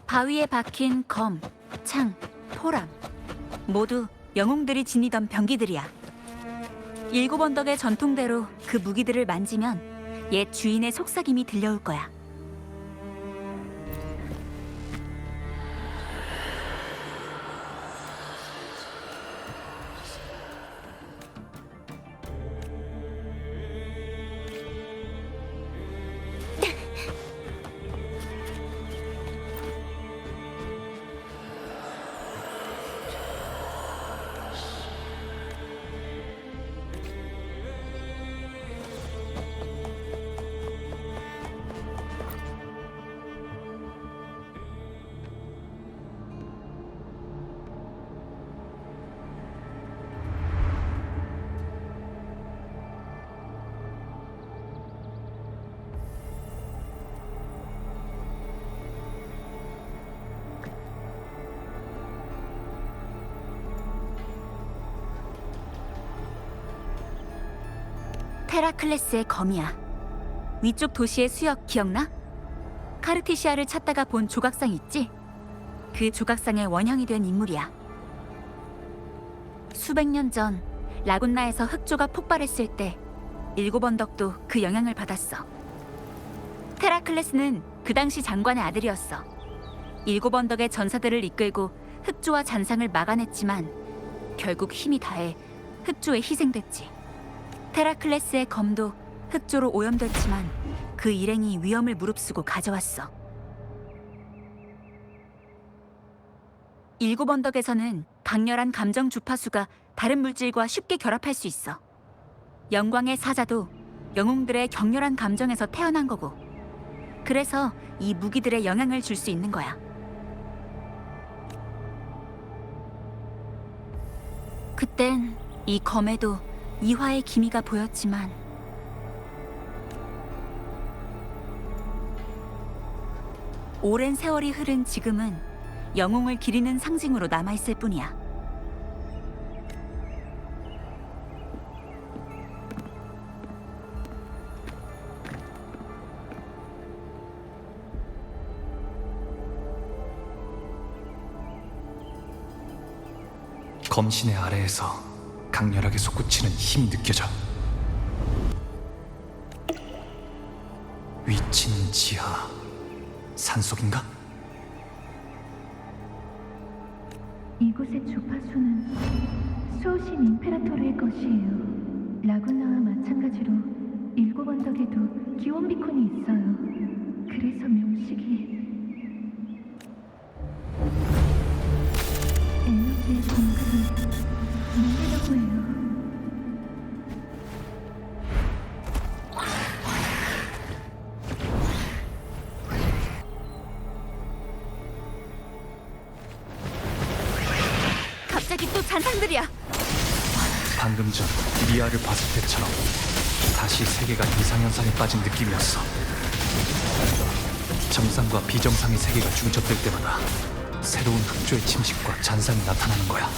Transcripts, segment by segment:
바위에 박힌 검, 창, 포람 모두 영웅들이 지니던 병기들이야. 일곱 언덕의 전통대로 그 무기들을 만지면 옛 주인의 속삭임이 들려올 거야. 테라클레스의 검이야. 위쪽 도시의 수역 기억나? 카르티시아를 찾다가 본 조각상 있지? 그 조각상의 원형이 된 인물이야. 수백 년 전 라군나에서 흑조가 폭발했을 때 일곱 언덕도 그 영향을 받았어. 테라클레스는 그 당시 장관의 아들이었어. 일곱 언덕의 전사들을 이끌고 흑조와 잔상을 막아냈지만 결국 힘이 다해 흑조에 희생됐지. 테라클레스의 검도 흑조로 오염됐지만 그 일행이 위험을 무릅쓰고 가져왔어. 일곱 언덕에서는 강렬한 감정 주파수가 다른 물질과 쉽게 결합할 수 있어. 영광의 사자도 영웅들의 격렬한 감정에서 태어난 거고, 그래서 이 무기들에 영향을 줄 수 있는 거야. 그땐 이 검에도 이화의 기미가 보였지만 오랜 세월이 흐른 지금은 영웅을 기리는 상징으로 남아있을 뿐이야. 검신의 아래에서 강렬하게 솟구치는 힘이 느껴져. 위치는 지하, 산속인가? 이곳의 주파수는 수호신 임페라토르의 것이에요. 라구나와 마찬가지로 일곱 언덕에도 기원 비콘이 있어요. 그래서 명식이 에너지의 공간이 눈이라고 해요. 갑자기 또 잔상들이야. 방금 전 리아를 봤을 때처럼 다시 세계가 이상현상에 빠진 느낌이었어. 정상과 비정상의 세계가 중첩될 때마다 새로운 흑조의 침식과 잔상이 나타나는 거야.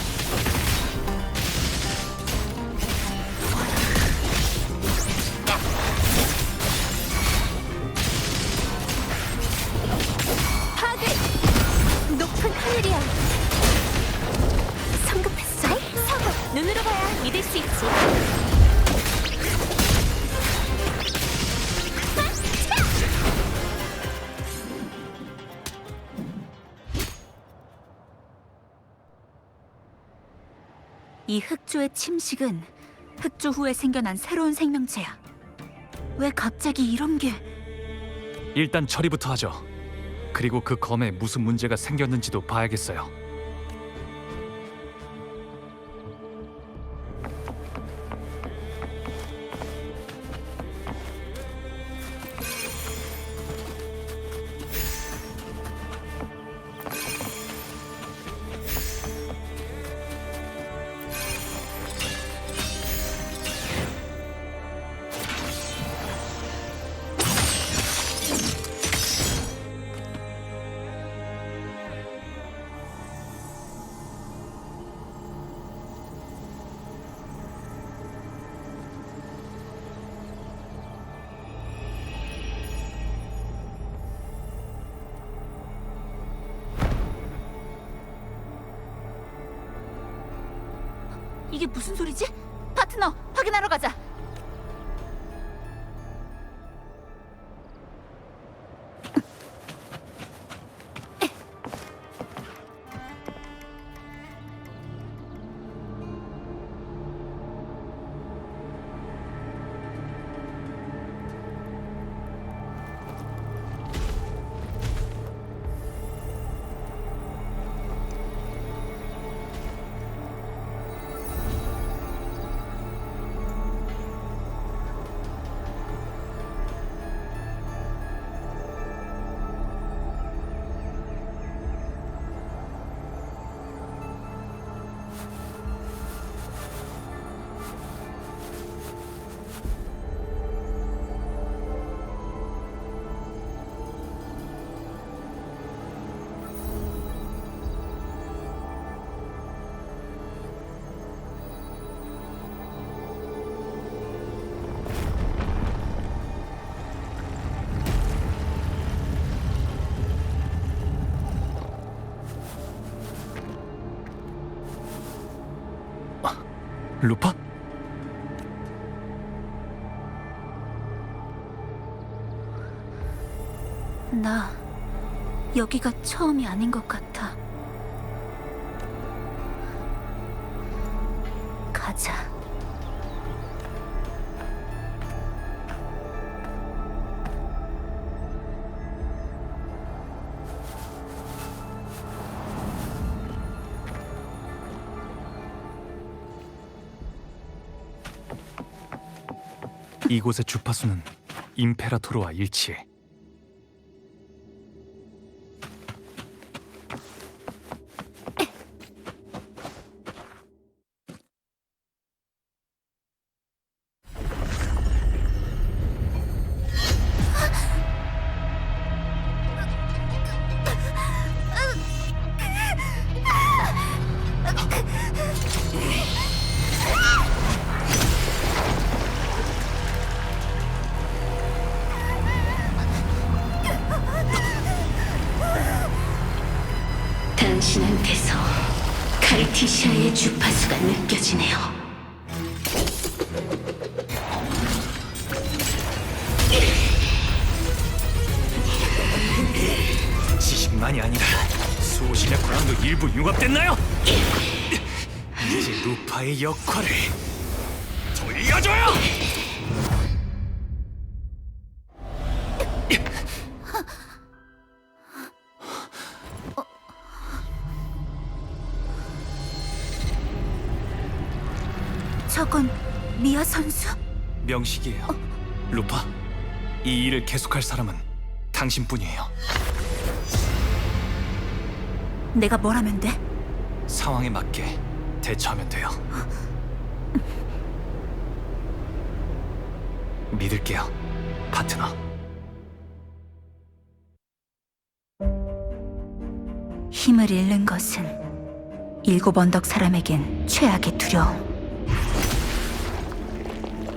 파괴! 높은 하늘이야. 성급했어. 사고! 눈으로 봐야 믿을 수 있지. 이 흑조의 침식은 흑조 후에 생겨난 새로운 생명체야. 왜 갑자기 이런 게... 일단 처리부터 하죠. 그리고 그 검에 무슨 문제가 생겼는지도 봐야겠어요. 이게 무슨 소리지? 파트너, 확인하러 가자. 루파? 나 여기가 처음이 아닌 것 같아. 가자. 이곳의 주파수는 임페라토르와 일치해. 당신한테서 카르티시아의 주파수가 느껴지네요. 지식만이 아니라 수호신의 권한도 일부 융합됐나요? 이제 루파의 역할을 돌려줘요! 저건 미아 선수? 명식이에요. 루파, 이 일을 계속할 사람은 당신뿐이에요. 내가 뭘 하면 돼? 상황에 맞게 대처하면 돼요. 믿을게요, 파트너. 힘을 잃는 것은 일곱 언덕 사람에겐 최악의 두려움.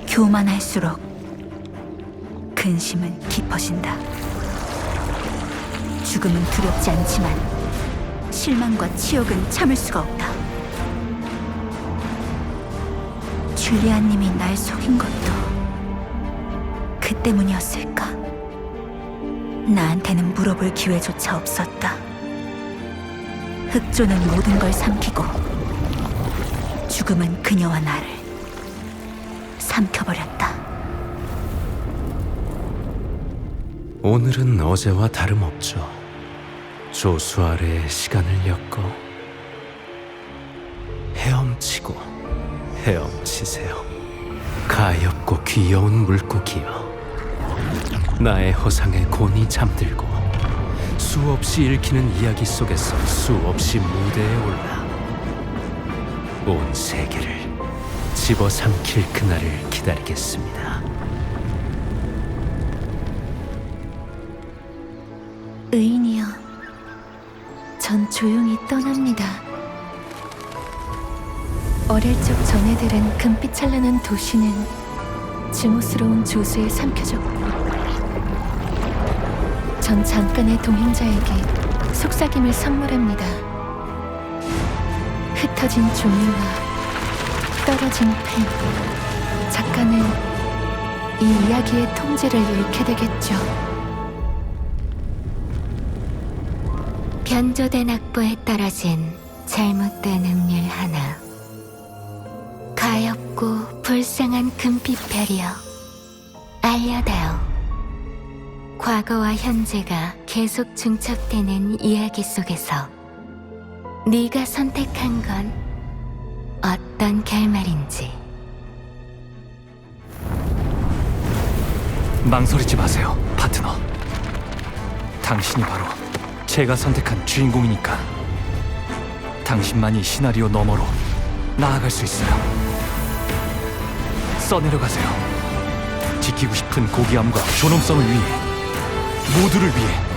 교만할수록 근심은 깊어진다. 죽음은 두렵지 않지만 실망과 치욕은 참을 수가 없다. 줄리아님이 날 속인 것도 그 때문이었을까? 나한테는 물어볼 기회조차 없었다. 흑조는 모든 걸 삼키고 죽음은 그녀와 나를 삼켜버렸다. 오늘은 어제와 다름없죠. 조수 아래의 시간을 엮어 헤엄치고 헤엄치세요. 가엾고 귀여운 물고기여, 나의 허상에 곤히 잠들고 수없이 읽히는 이야기 속에서 수없이 무대에 올라 온 세계를 집어삼킬 그날을 기다리겠습니다. 의인이여, 전 조용히 떠납니다. 어릴 적 전해 들은 금빛 찬란한 도시는 증오스러운 조수에 삼켜졌고, 전 잠깐의 동행자에게 속삭임을 선물합니다. 흩어진 종류와 떨어진 펜. 작가는 이 이야기의 통지를 잃게 되겠죠. 변조된 악보에 떨어진 잘못된 음률 하나. 가엾고 불쌍한 금빛별이여, 알려다오. 과거와 현재가 계속 중첩되는 이야기 속에서 네가 선택한 건 어떤 결말인지. 망설이지 마세요, 파트너. 당신이 바로 제가 선택한 주인공이니까. 당신만이 시나리오 너머로 나아갈 수 있어요. 써내려가세요. 지키고 싶은 고귀함과 존엄성을 위해, 모두를 위해.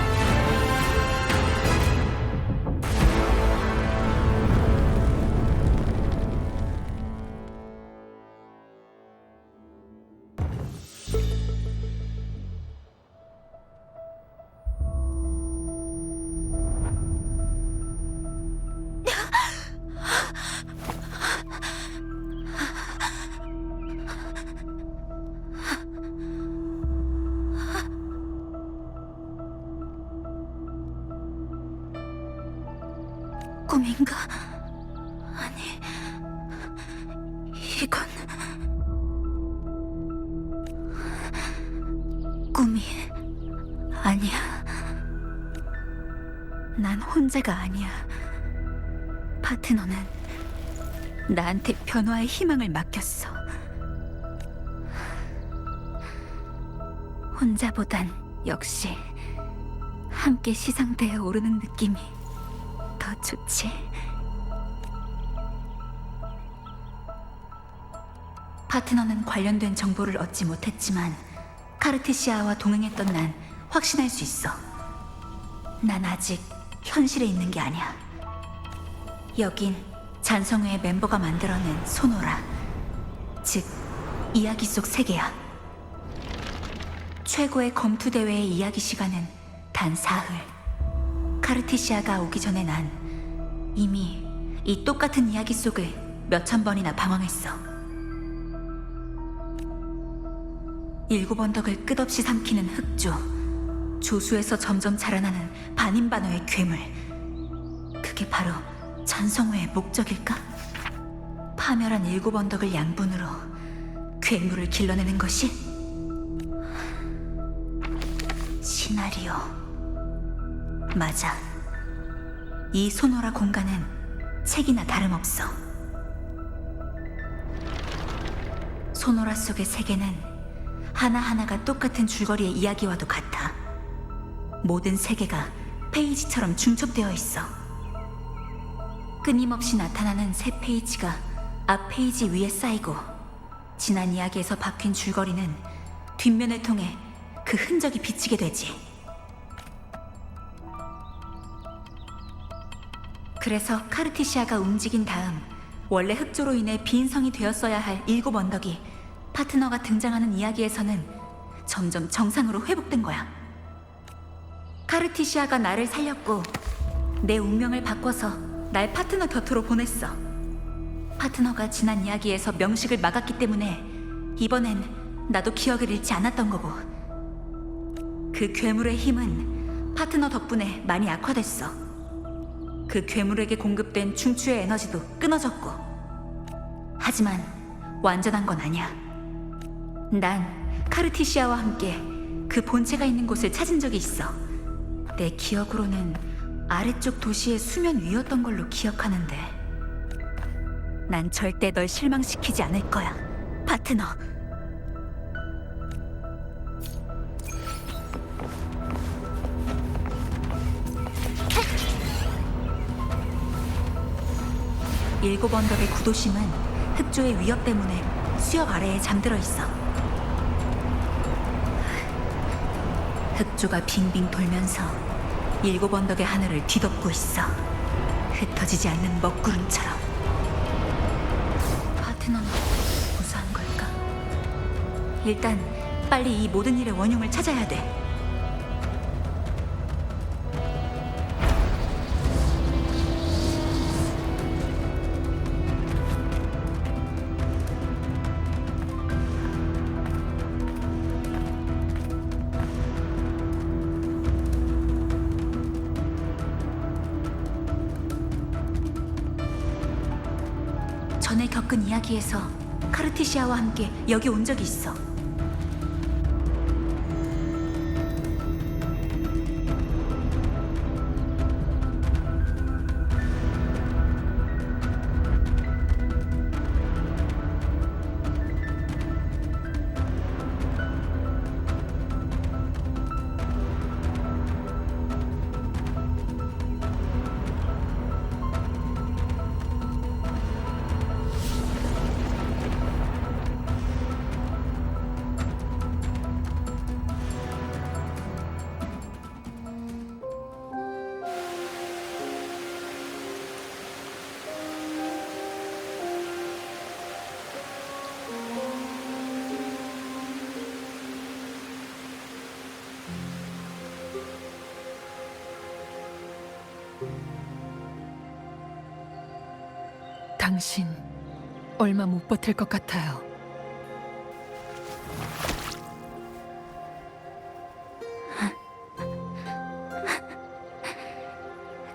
꿈인가? 아니, 이건 꿈이 아니야. 난 혼자가 아니야. 파트너는 나한테 변화의 희망을 맡겼어. 혼자보단 역시 함께 시상대에 오르는 느낌이 더 좋지. 파트너는 관련된 정보를 얻지 못했지만 카르티시아와 동행했던 난 확신할 수 있어. 난 아직 현실에 있는 게 아니야. 여긴 잔성회의 멤버가 만들어낸 소노라, 즉 이야기 속 세계야. 최고의 검투 대회의 이야기 시간은 단 사흘. 카르티시아가 오기 전에 난 이미 이 똑같은 이야기 속을 몇천 번이나 방황했어. 7 언덕을 끝없이 삼키는 흑조, 조수에서 점점 자라나는 반인반어의 괴물. 그게 바로 잔성회의 목적일까? 파멸한 7 언덕을 양분으로 괴물을 길러내는 것이? 시나리오. 맞아. 이 소노라 공간은 책이나 다름없어. 소노라 속의 세계는 하나하나가 똑같은 줄거리의 이야기와도 같아. 모든 세계가 페이지처럼 중첩되어 있어. 끊임없이 나타나는 새 페이지가 앞 페이지 위에 쌓이고, 지난 이야기에서 바뀐 줄거리는 뒷면을 통해 그 흔적이 비치게 되지. 그래서 카르티시아가 움직인 다음 원래 흑조로 인해 빈성이 되었어야 할 7 언덕이 파트너가 등장하는 이야기에서는 점점 정상으로 회복된 거야. 카르티시아가 나를 살렸고 내 운명을 바꿔서 날 파트너 곁으로 보냈어. 파트너가 지난 이야기에서 명식을 막았기 때문에 이번엔 나도 기억을 잃지 않았던 거고, 그 괴물의 힘은 파트너 덕분에 많이 악화됐어. 그 괴물에게 공급된 중추의 에너지도 끊어졌고. 하지만 완전한 건 아니야. 난 카르티시아와 함께 그 본체가 있는 곳을 찾은 적이 있어. 내 기억으로는 아래쪽 도시의 수면 위였던 걸로 기억하는데. 난 절대 널 실망시키지 않을 거야, 파트너. 일곱 언덕의 구도심은 흑조의 위협 때문에 수역 아래에 잠들어 있어. 흑조가 빙빙 돌면서 7 언덕의 하늘을 뒤덮고 있어. 흩어지지 않는 먹구름처럼. 파트너는 무사한 걸까? 일단 빨리 이 모든 일의 원흉을 찾아야 돼. 겪은 이야기에서 카르티시아와 함께 여기 온 적이 있어. 당신 얼마 못 버틸 것 같아요.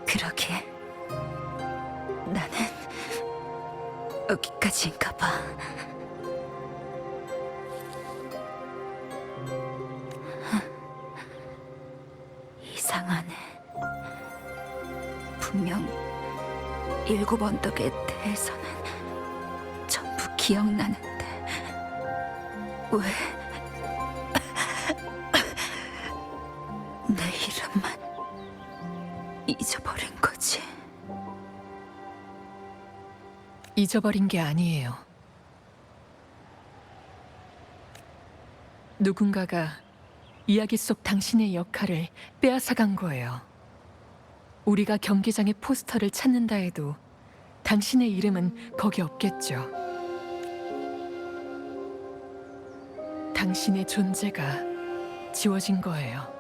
그러게. 나는 여기까지인가 봐. 이상하네. 분명 7 언덕에 대해서는 전부 기억나는데 왜 내 이름만 잊어버린 거지? 잊어버린 게 아니에요. 누군가가 이야기 속 당신의 역할을 빼앗아간 거예요. 우리가 경기장의 포스터를 찾는다 해도 당신의 이름은 거기 없겠죠. 당신의 존재가 지워진 거예요.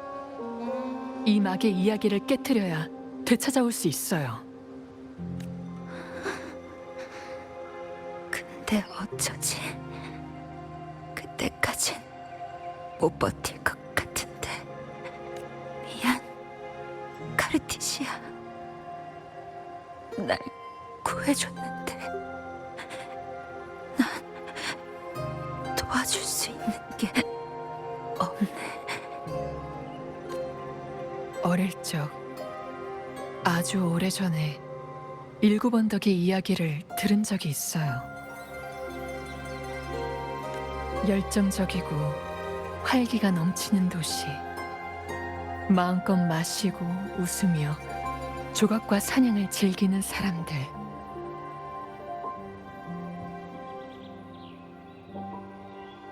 이 막의 이야기를 깨트려야 되찾아올 수 있어요. 근데 어쩌지? 그때까진 못 버틸 것 같은데. 미안, 카르티시아. 날 구해줬는데 난 도와줄 수 있는 게 없네. 어릴 적 아주 오래전에 7 언덕의 이야기를 들은 적이 있어요. 열정적이고 활기가 넘치는 도시. 마음껏 마시고 웃으며 조각과 사냥을 즐기는 사람들.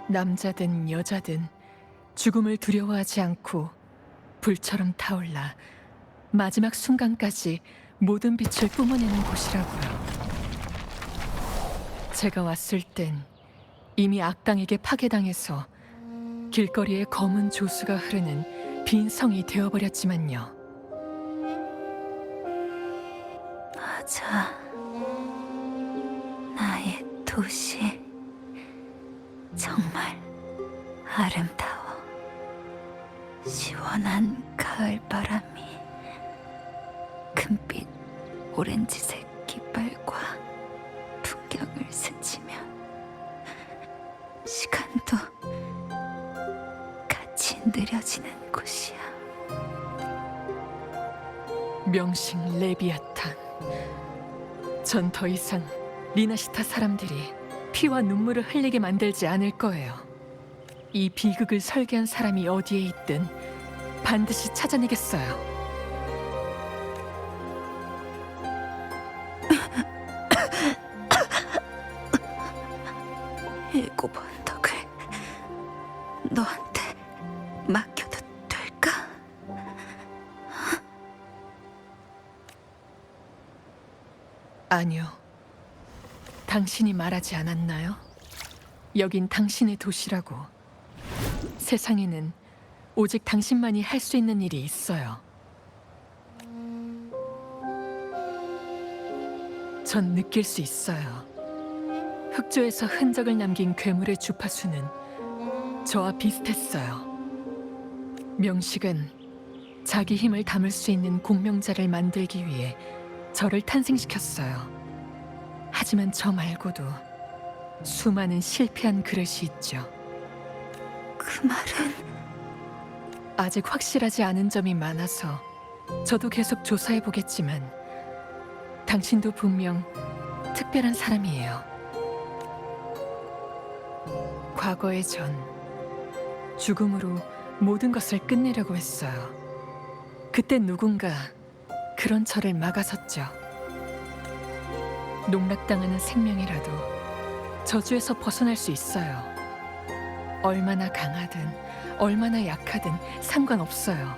남자든 여자든 죽음을 두려워하지 않고 불처럼 타올라 마지막 순간까지 모든 빛을 뿜어내는 곳이라고요. 제가 왔을 땐 이미 악당에게 파괴당해서 길거리에 검은 조수가 흐르는 빈 성이 되어버렸지만요. 맞아. 나의 도시. 정말 아름다워. 시원한 가을 바람이 금빛 오렌지색 깃발과 풍경을 스치며 시간도 같이 느려지는 곳이야. 명식 레비아탄. 전 더 이상 리나시타 사람들이 피와 눈물을 흘리게 만들지 않을 거예요. 이 비극을 설계한 사람이 어디에 있든 반드시 찾아내겠어요. 일곱 언덕을 너한테 맡겨도 될까? 아니요. 당신이 말하지 않았나요? 여긴 당신의 도시라고. 세상에는 오직 당신만이 할 수 있는 일이 있어요. 전 느낄 수 있어요. 흑조에서 흔적을 남긴 괴물의 주파수는 저와 비슷했어요. 명식은 자기 힘을 담을 수 있는 공명자를 만들기 위해 저를 탄생시켰어요. 하지만 저 말고도 수많은 실패한 그릇이 있죠. 그 말은 아직 확실하지 않은 점이 많아서 저도 계속 조사해 보겠지만 당신도 분명 특별한 사람이에요. 과거의 전 죽음으로 모든 것을 끝내려고 했어요. 그때 누군가 그런 저를 막아섰죠. 농락당하는 생명이라도 저주에서 벗어날 수 있어요. 얼마나 강하든 얼마나 약하든 상관없어요.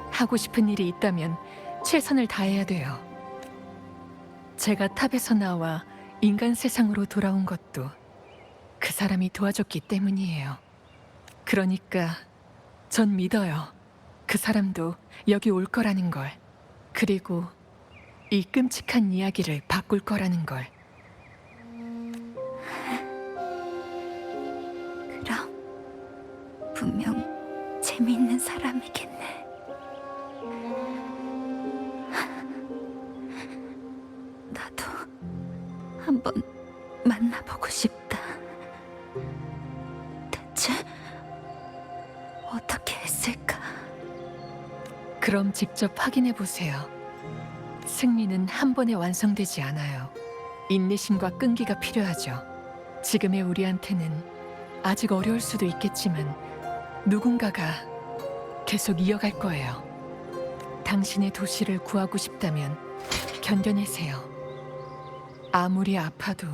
하고 싶은 일이 있다면 최선을 다해야 돼요. 제가 탑에서 나와 인간 세상으로 돌아온 것도 그 사람이 도와줬기 때문이에요. 그러니까 전 믿어요. 그 사람도 여기 올 거라는 걸. 그리고 이 끔찍한 이야기를 바꿀 거라는 걸. 그럼 분명 재미있는 사람이겠네. 나도 한번 만나보고 싶다. 대체 어떻게 했을까? 그럼 직접 확인해 보세요. 승리는 한 번에 완성되지 않아요. 인내심과 끈기가 필요하죠. 지금의 우리한테는 아직 어려울 수도 있겠지만 누군가가 계속 이어갈 거예요. 당신의 도시를 구하고 싶다면 견뎌내세요. 아무리 아파도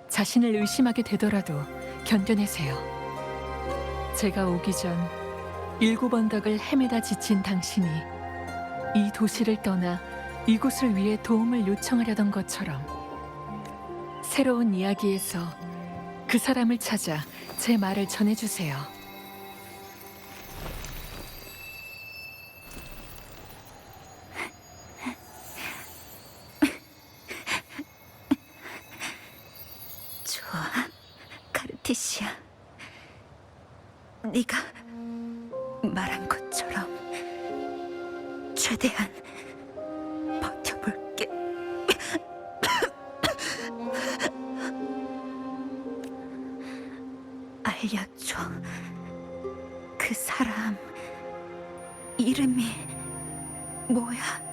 자신을 의심하게 되더라도 견뎌내세요. 제가 오기 전 7 언덕을 헤매다 지친 당신이 이 도시를 떠나 이곳을 위해 도움을 요청하려던 것처럼 새로운 이야기에서 그 사람을 찾아 제 말을 전해주세요. 좋아, 카르티시아. 네가 말한 것처럼 최대한 버텨볼게. 알려줘. 그 사람 이름이 뭐야?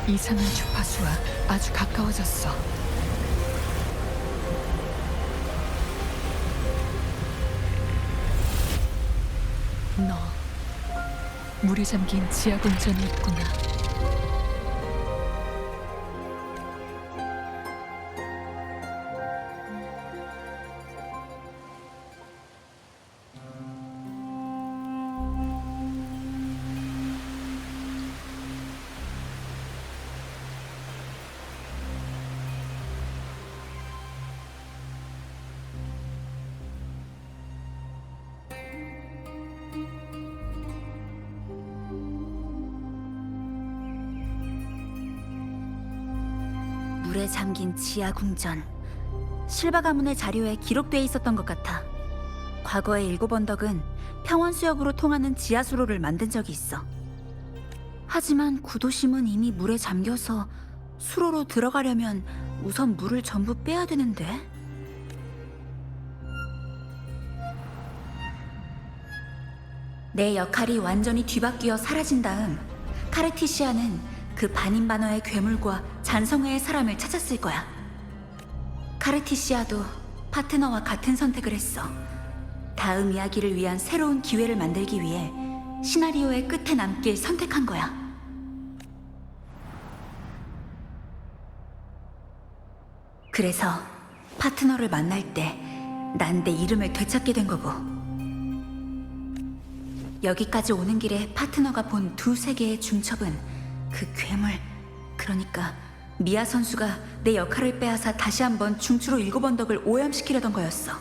이상한 주파수와 아주 가까워졌어. 너 물에 잠긴 지하 궁전에 있구나. 물에 잠긴 지하 궁전. 실바 가문의 자료에 기록돼 있었던 것 같아. 과거에 7 언덕은 평원수역으로 통하는 지하 수로를 만든 적이 있어. 하지만 구도심은 이미 물에 잠겨서 수로로 들어가려면 우선 물을 전부 빼야 되는데. 내 역할이 완전히 뒤바뀌어 사라진 다음 카르티시아는 그 반인반어의 괴물과 잔성회의 사람을 찾았을 거야. 카르티시아도 파트너와 같은 선택을 했어. 다음 이야기를 위한 새로운 기회를 만들기 위해 시나리오의 끝에 남길 선택한 거야. 그래서 파트너를 만날 때 난 내 이름을 되찾게 된 거고, 여기까지 오는 길에 파트너가 본 2세계의 중첩은 그 괴물, 그러니까 미아 선수가 내 역할을 빼앗아 다시 한번 중추로 7 언덕을 오염시키려던 거였어.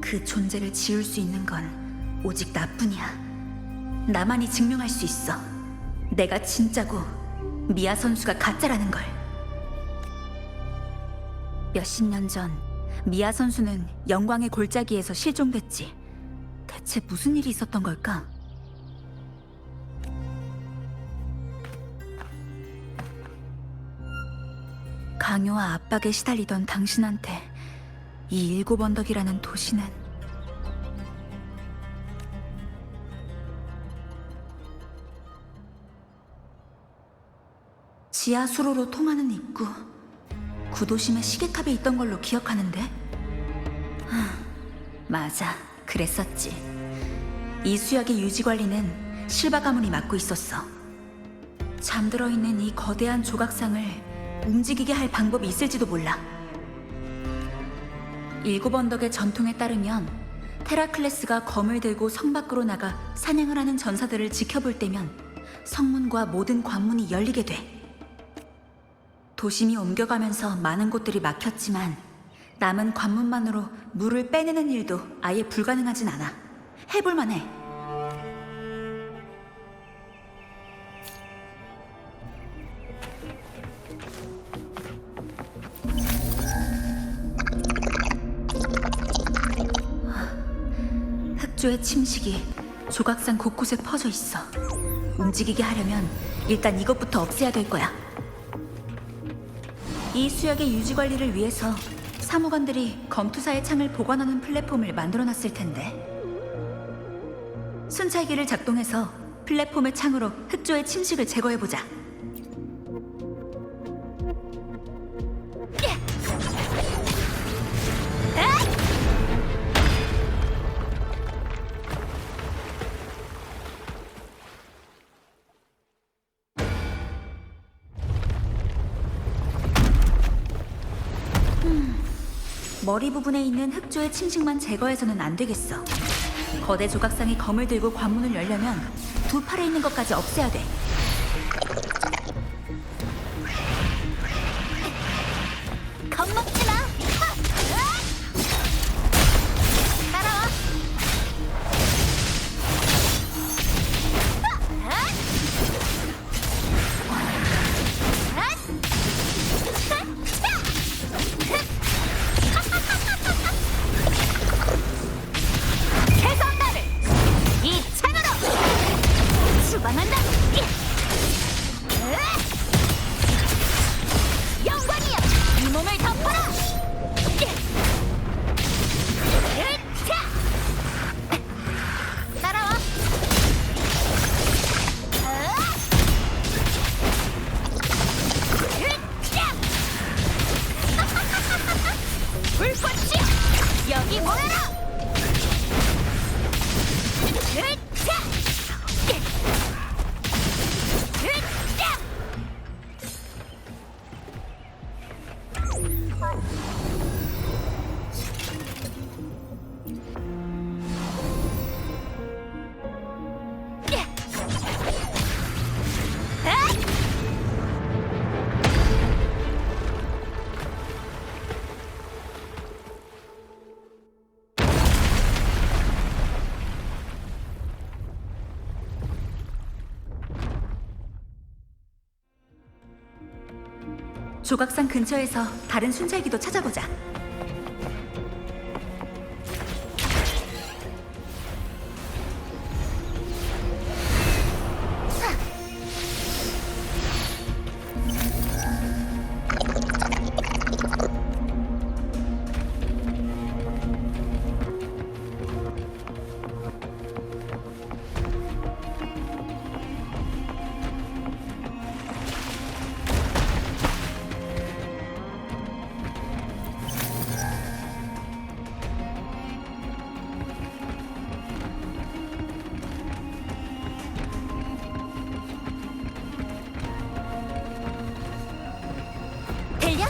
그 존재를 지울 수 있는 건 오직 나뿐이야. 나만이 증명할 수 있어. 내가 진짜고 미아 선수가 가짜라는 걸. 몇십 년 전 미아 선수는 영광의 골짜기에서 실종됐지. 대체 무슨 일이 있었던 걸까? 강요와 압박에 시달리던 당신한테 이 일곱 언덕이라는 도시는 지하 수로로 통하는 입구. 구도심의 시계탑에 있던 걸로 기억하는데? 맞아, 그랬었지. 이 수역의 유지관리는 실바 가문이 맡고 있었어. 잠들어 있는 이 거대한 조각상을 움직이게 할 방법이 있을지도 몰라. 일곱 언덕의 전통에 따르면 테라클레스가 검을 들고 성 밖으로 나가 사냥을 하는 전사들을 지켜볼 때면 성문과 모든 관문이 열리게 돼. 도심이 옮겨가면서 많은 곳들이 막혔지만 남은 관문만으로 물을 빼내는 일도 아예 불가능하진 않아. 해볼만 해. 흑조의 침식이 조각상 곳곳에 퍼져 있어. 움직이게 하려면 일단 이것부터 없애야 될 거야. 이 수역의 유지 관리를 위해서 사무관들이 검투사의 창을 보관하는 플랫폼을 만들어놨을 텐데. 순찰기를 작동해서 플랫폼의 창으로 흑조의 침식을 제거해보자. 머리 부분에 있는 흑조의 침식만 제거해서는 안 되겠어. 거대 조각상이 검을 들고 관문을 열려면 두 팔에 있는 것까지 없애야 돼. 겁먹지 마! 따라와! 최선나를 이 창으로 수반한다. 영광이여, 이 몸을 덮어라. 따라와. 불꽃이여, 여기 모여라. 조각상 근처에서 다른 순찰기도 찾아보자. 들려?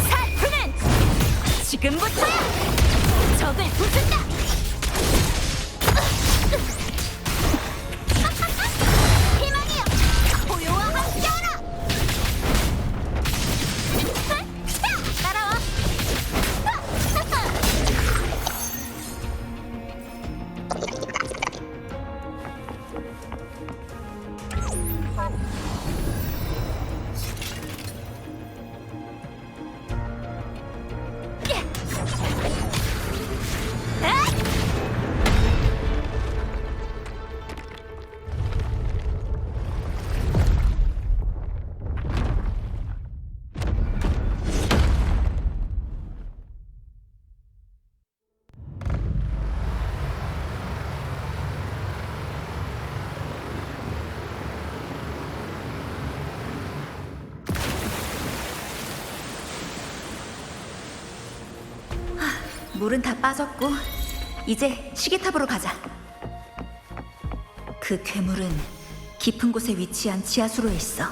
사투는 지금부터야! 적을 부순다! 희망이여, 고요와 함께하라! 따라와! 물은 다 빠졌고 이제 시계탑으로 가자. 그 괴물은 깊은 곳에 위치한 지하수로에 있어.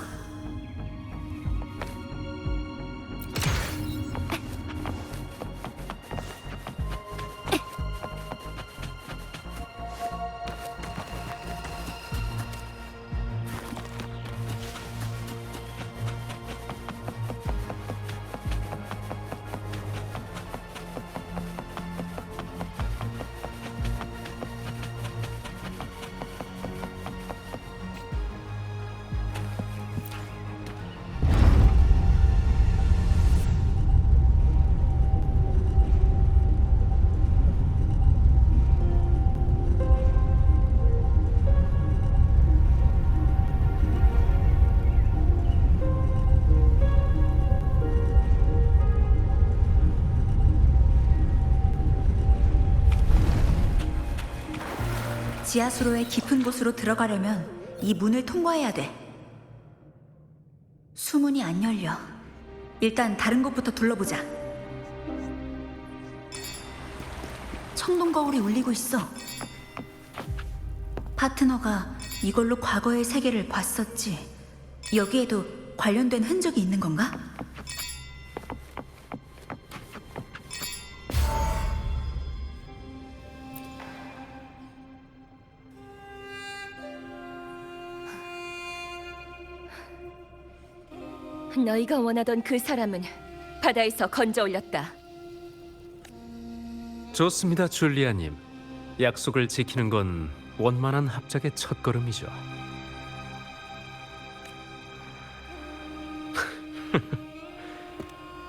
지하수로의 깊은 곳으로 들어가려면 이 문을 통과해야 돼. 수문이 안 열려. 일단 다른 곳부터 둘러보자. 청동 거울이 울리고 있어. 파트너가 이걸로 과거의 세계를 봤었지. 여기에도 관련된 흔적이 있는 건가? 너희가 원하던 그 사람은 바다에서 건져 올렸다. 좋습니다, 줄리아님. 약속을 지키는 건 원만한 합작의 첫걸음이죠.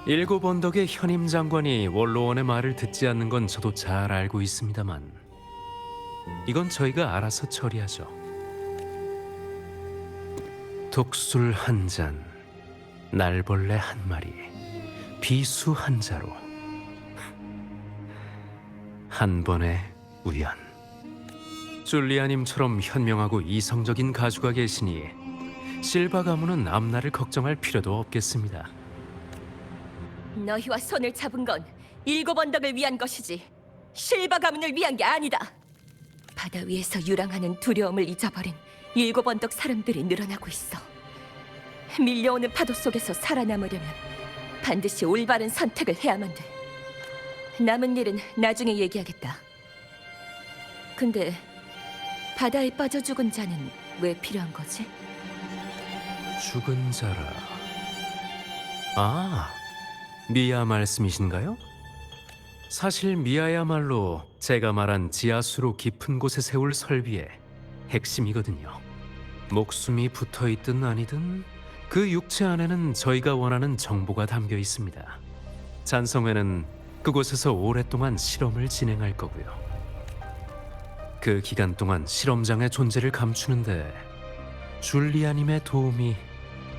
일곱 언덕의 현임 장관이 원로원의 말을 듣지 않는 건 저도 잘 알고 있습니다만 이건 저희가 알아서 처리하죠. 독술 한 잔, 날벌레 한 마리, 비수 한 자루. 한 번의 우연. 줄리아님처럼 현명하고 이성적인 가주가 계시니 실바 가문은 앞날을 걱정할 필요도 없겠습니다. 너희와 손을 잡은 건 일곱 언덕을 위한 것이지 실바 가문을 위한 게 아니다. 바다 위에서 유랑하는 두려움을 잊어버린 일곱 언덕 사람들이 늘어나고 있어. 밀려오는 파도 속에서 살아남으려면 반드시 올바른 선택을 해야만 돼. 남은 일은 나중에 얘기하겠다. 근데 바다에 빠져 죽은 자는 왜 필요한 거지? 죽은 자라. 아, 미아 말씀이신가요? 사실 미아야말로 제가 말한 지하수로 깊은 곳에 세울 설비의 핵심이거든요. 목숨이 붙어있든 아니든 그 육체 안에는 저희가 원하는 정보가 담겨 있습니다. 잔성회는 그곳에서 오랫동안 실험을 진행할 거고요. 그 기간 동안 실험장의 존재를 감추는데 줄리아님의 도움이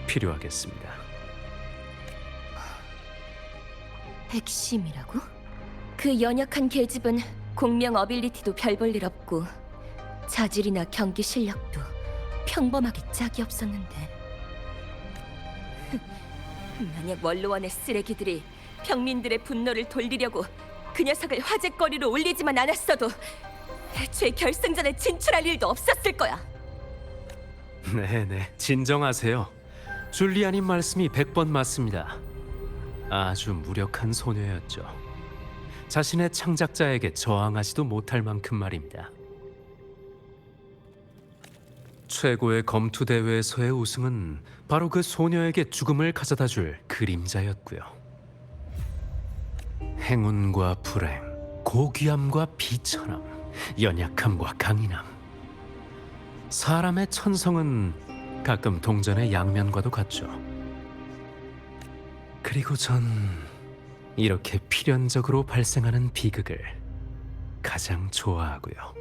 필요하겠습니다. 핵심이라고? 그 연약한 계집은 공명 어빌리티도 별 볼 일 없고 자질이나 경기 실력도 평범하기 짝이 없었는데 만약 원로원의 쓰레기들이 평민들의 분노를 돌리려고 그 녀석을 화제거리로 올리지만 않았어도 애초에 결승전에 진출할 일도 없었을 거야. 네네, 진정하세요. 줄리아님 말씀이 100번 맞습니다. 아주 무력한 소녀였죠. 자신의 창작자에게 저항하지도 못할 만큼 말입니다. 최고의 검투 대회에서의 우승은 바로 그 소녀에게 죽음을 가져다줄 그림자였고요. 행운과 불행, 고귀함과 비천함, 연약함과 강인함. 사람의 천성은 가끔 동전의 양면과도 같죠. 그리고 전 이렇게 필연적으로 발생하는 비극을 가장 좋아하고요.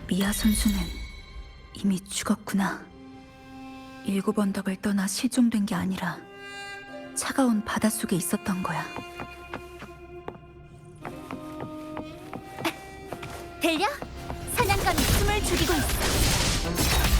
미아 선수는 이미 죽었구나. 일곱 언덕을 떠나 실종된 게 아니라 차가운 바닷속에 있었던 거야. 들려? 사냥감이 숨을 죽이고 있어.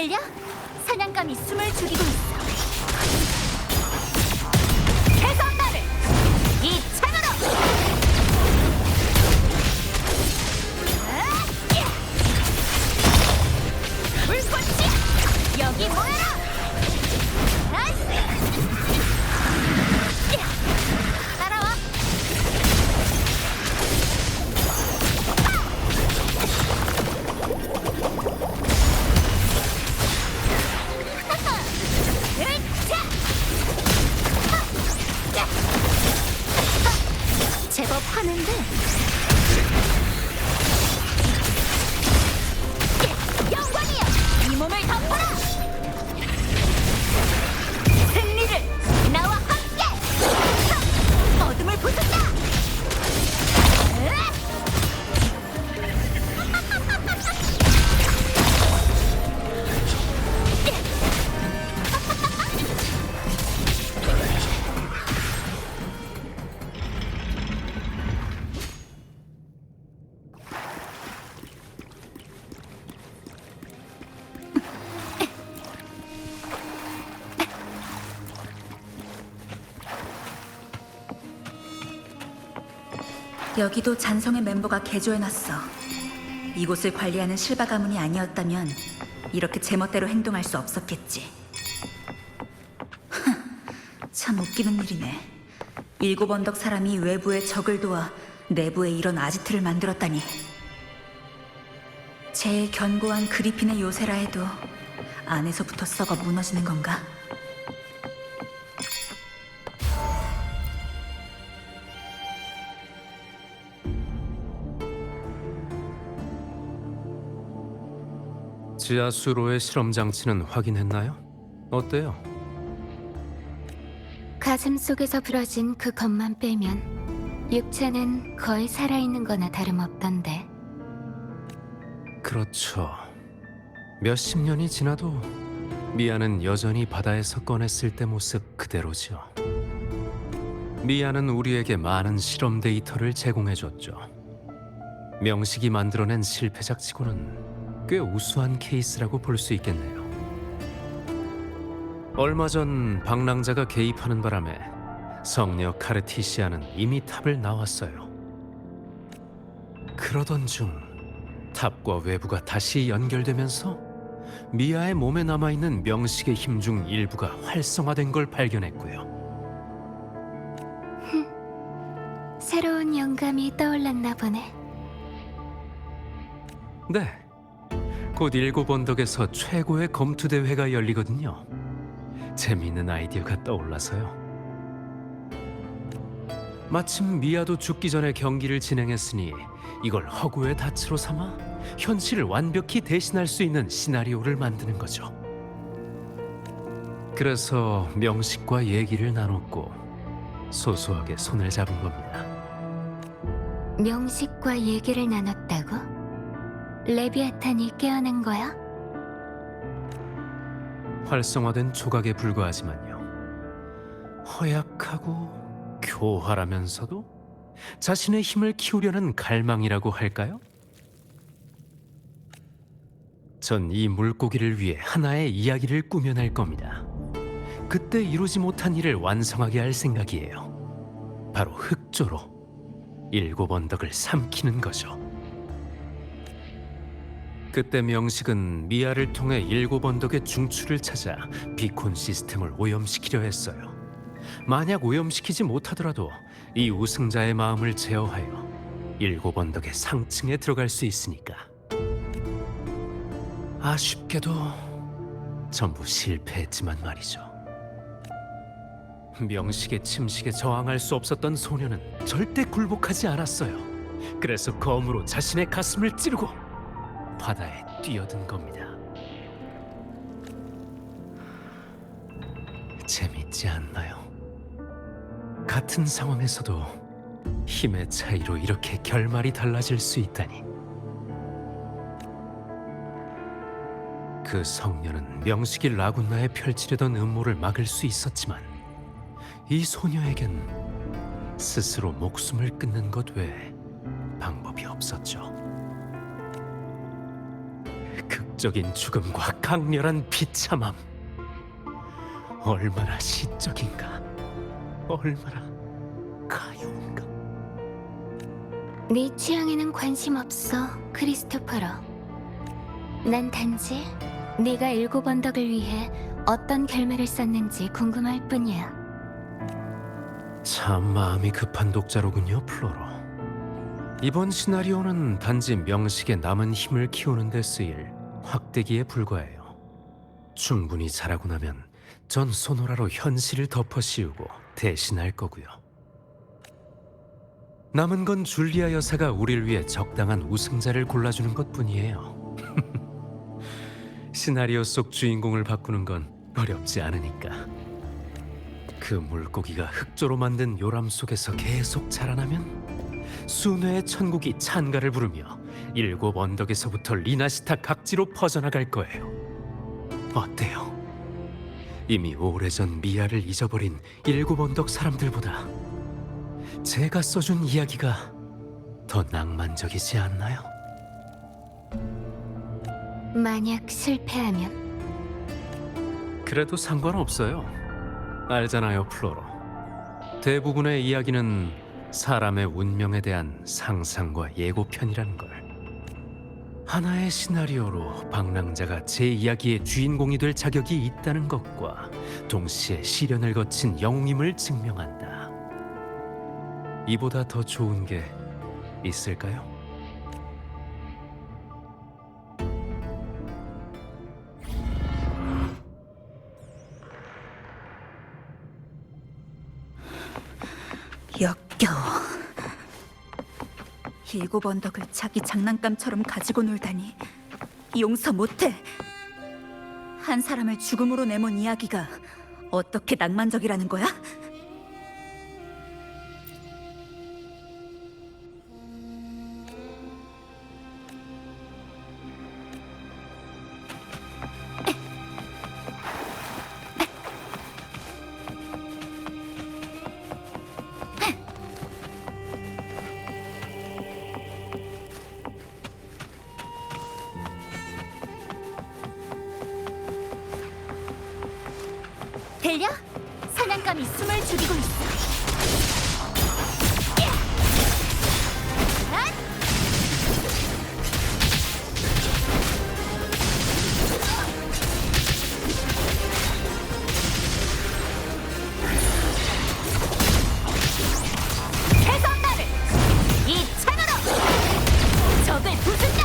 들려? 사냥감이 숨을 죽이고 있어. 해성나를 이 창으로! 불꽃이 여기 모여라! 따라와! 제법 하는데 영광이여 이 몸을 덮어라 승리를 나와 함께 어둠을 부순다 여기도 잔성의 멤버가 개조해놨어. 이곳을 관리하는 실바 가문이 아니었다면 이렇게 제멋대로 행동할 수 없었겠지. 참 웃기는 일이네. 7 언덕 사람이 외부의 적을 도와 내부에 이런 아지트를 만들었다니. 제일 견고한 그리핀의 요새라 해도 안에서부터 썩어 무너지는 건가? 지하 수로의 실험 장치는 확인했나요? 어때요? 가슴 속에서 부러진 그 것만 빼면 육체는 거의 살아있는 거나 다름없던데. 그렇죠. 몇십 년이 지나도 미아는 여전히 바다에서 꺼냈을 때 모습 그대로죠. 미아는 우리에게 많은 실험 데이터를 제공해줬죠. 명식이 만들어낸 실패작치고는 꽤 우수한 케이스라고 볼 수 있겠네요. 얼마 전 방랑자가 개입하는 바람에 성녀 카르티시아는 이미 탑을 나왔어요. 그러던 중 탑과 외부가 다시 연결되면서 미아의 몸에 남아있는 명식의 힘 중 일부가 활성화된 걸 발견했고요. 새로운 영감이 떠올랐나 보네. 네, 곧 7 언덕에서 최고의 검투 대회가 열리거든요. 재미있는 아이디어가 떠올라서요. 마침 미아도 죽기 전에 경기를 진행했으니 이걸 허구의 닻으로 삼아 현실을 완벽히 대신할 수 있는 시나리오를 만드는 거죠. 그래서 명식과 얘기를 나눴고 소소하게 손을 잡은 겁니다. 명식과 얘기를 나눴다고? 레비아탄이 깨어난 거야? 활성화된 조각에 불과하지만요. 허약하고 교활하면서도 자신의 힘을 키우려는 갈망이라고 할까요? 전 이 물고기를 위해 하나의 이야기를 꾸며낼 겁니다. 그때 이루지 못한 일을 완성하게 할 생각이에요. 바로 흑조로 7 언덕을 삼키는 거죠. 그때 명식은 미아를 통해 7 언덕의 중추를 찾아 비콘 시스템을 오염시키려 했어요. 만약 오염시키지 못하더라도 이 우승자의 마음을 제어하여 7 언덕의 상층에 들어갈 수 있으니까. 아쉽게도 전부 실패했지만 말이죠. 명식의 침식에 저항할 수 없었던 소녀는 절대 굴복하지 않았어요. 그래서 검으로 자신의 가슴을 찌르고 바다에 뛰어든 겁니다. 재밌지 않나요? 같은 상황에서도 힘의 차이로 이렇게 결말이 달라질 수 있다니. 그 성녀는 명식이 라군나에 펼치려던 음모를 막을 수 있었지만 이 소녀에겐 스스로 목숨을 끊는 것 외에 방법이 없었죠. 시적인 죽음과 강렬한 비참함. 얼마나 시적인가, 얼마나 가여운가. 네 취향에는 관심 없어, 크리스토퍼로. 난 단지 네가 일곱 언덕을 위해 어떤 결말을 썼는지 궁금할 뿐이야. 참 마음이 급한 독자로군요, 플로로. 이번 시나리오는 단지 명식에 남은 힘을 키우는 데 쓰일 확대기에 불과해요. 충분히 잘하고 나면 전 소노라로 현실을 덮어씌우고 대신할 거고요. 남은 건 줄리아 여사가 우릴 위해 적당한 우승자를 골라주는 것뿐이에요. 시나리오 속 주인공을 바꾸는 건 어렵지 않으니까. 그 물고기가 흑조로 만든 요람 속에서 계속 자라나면 순회의 천국이 찬가를 부르며 일곱 언덕에서부터 리나시타 각지로 퍼져나갈 거예요. 어때요? 이미 오래전 미아를 잊어버린 일곱 언덕 사람들보다 제가 써준 이야기가 더 낭만적이지 않나요? 만약 실패하면 그래도 상관없어요. 알잖아요, 플로로. 대부분의 이야기는 사람의 운명에 대한 상상과 예고편이라는 걸. 하나의 시나리오로 방랑자가 제 이야기의 주인공이 될 자격이 있다는 것과 동시에 시련을 거친 영웅임을 증명한다. 이보다 더 좋은 게 있을까요? 역겨워. 일곱 언덕을 자기 장난감처럼 가지고 놀다니 용서 못해. 한 사람을 죽음으로 내몬 이야기가 어떻게 낭만적이라는 거야? 들려? 사냥감이 숨을 죽이고 있어. 해성나를 이 창으로 적을 부순다.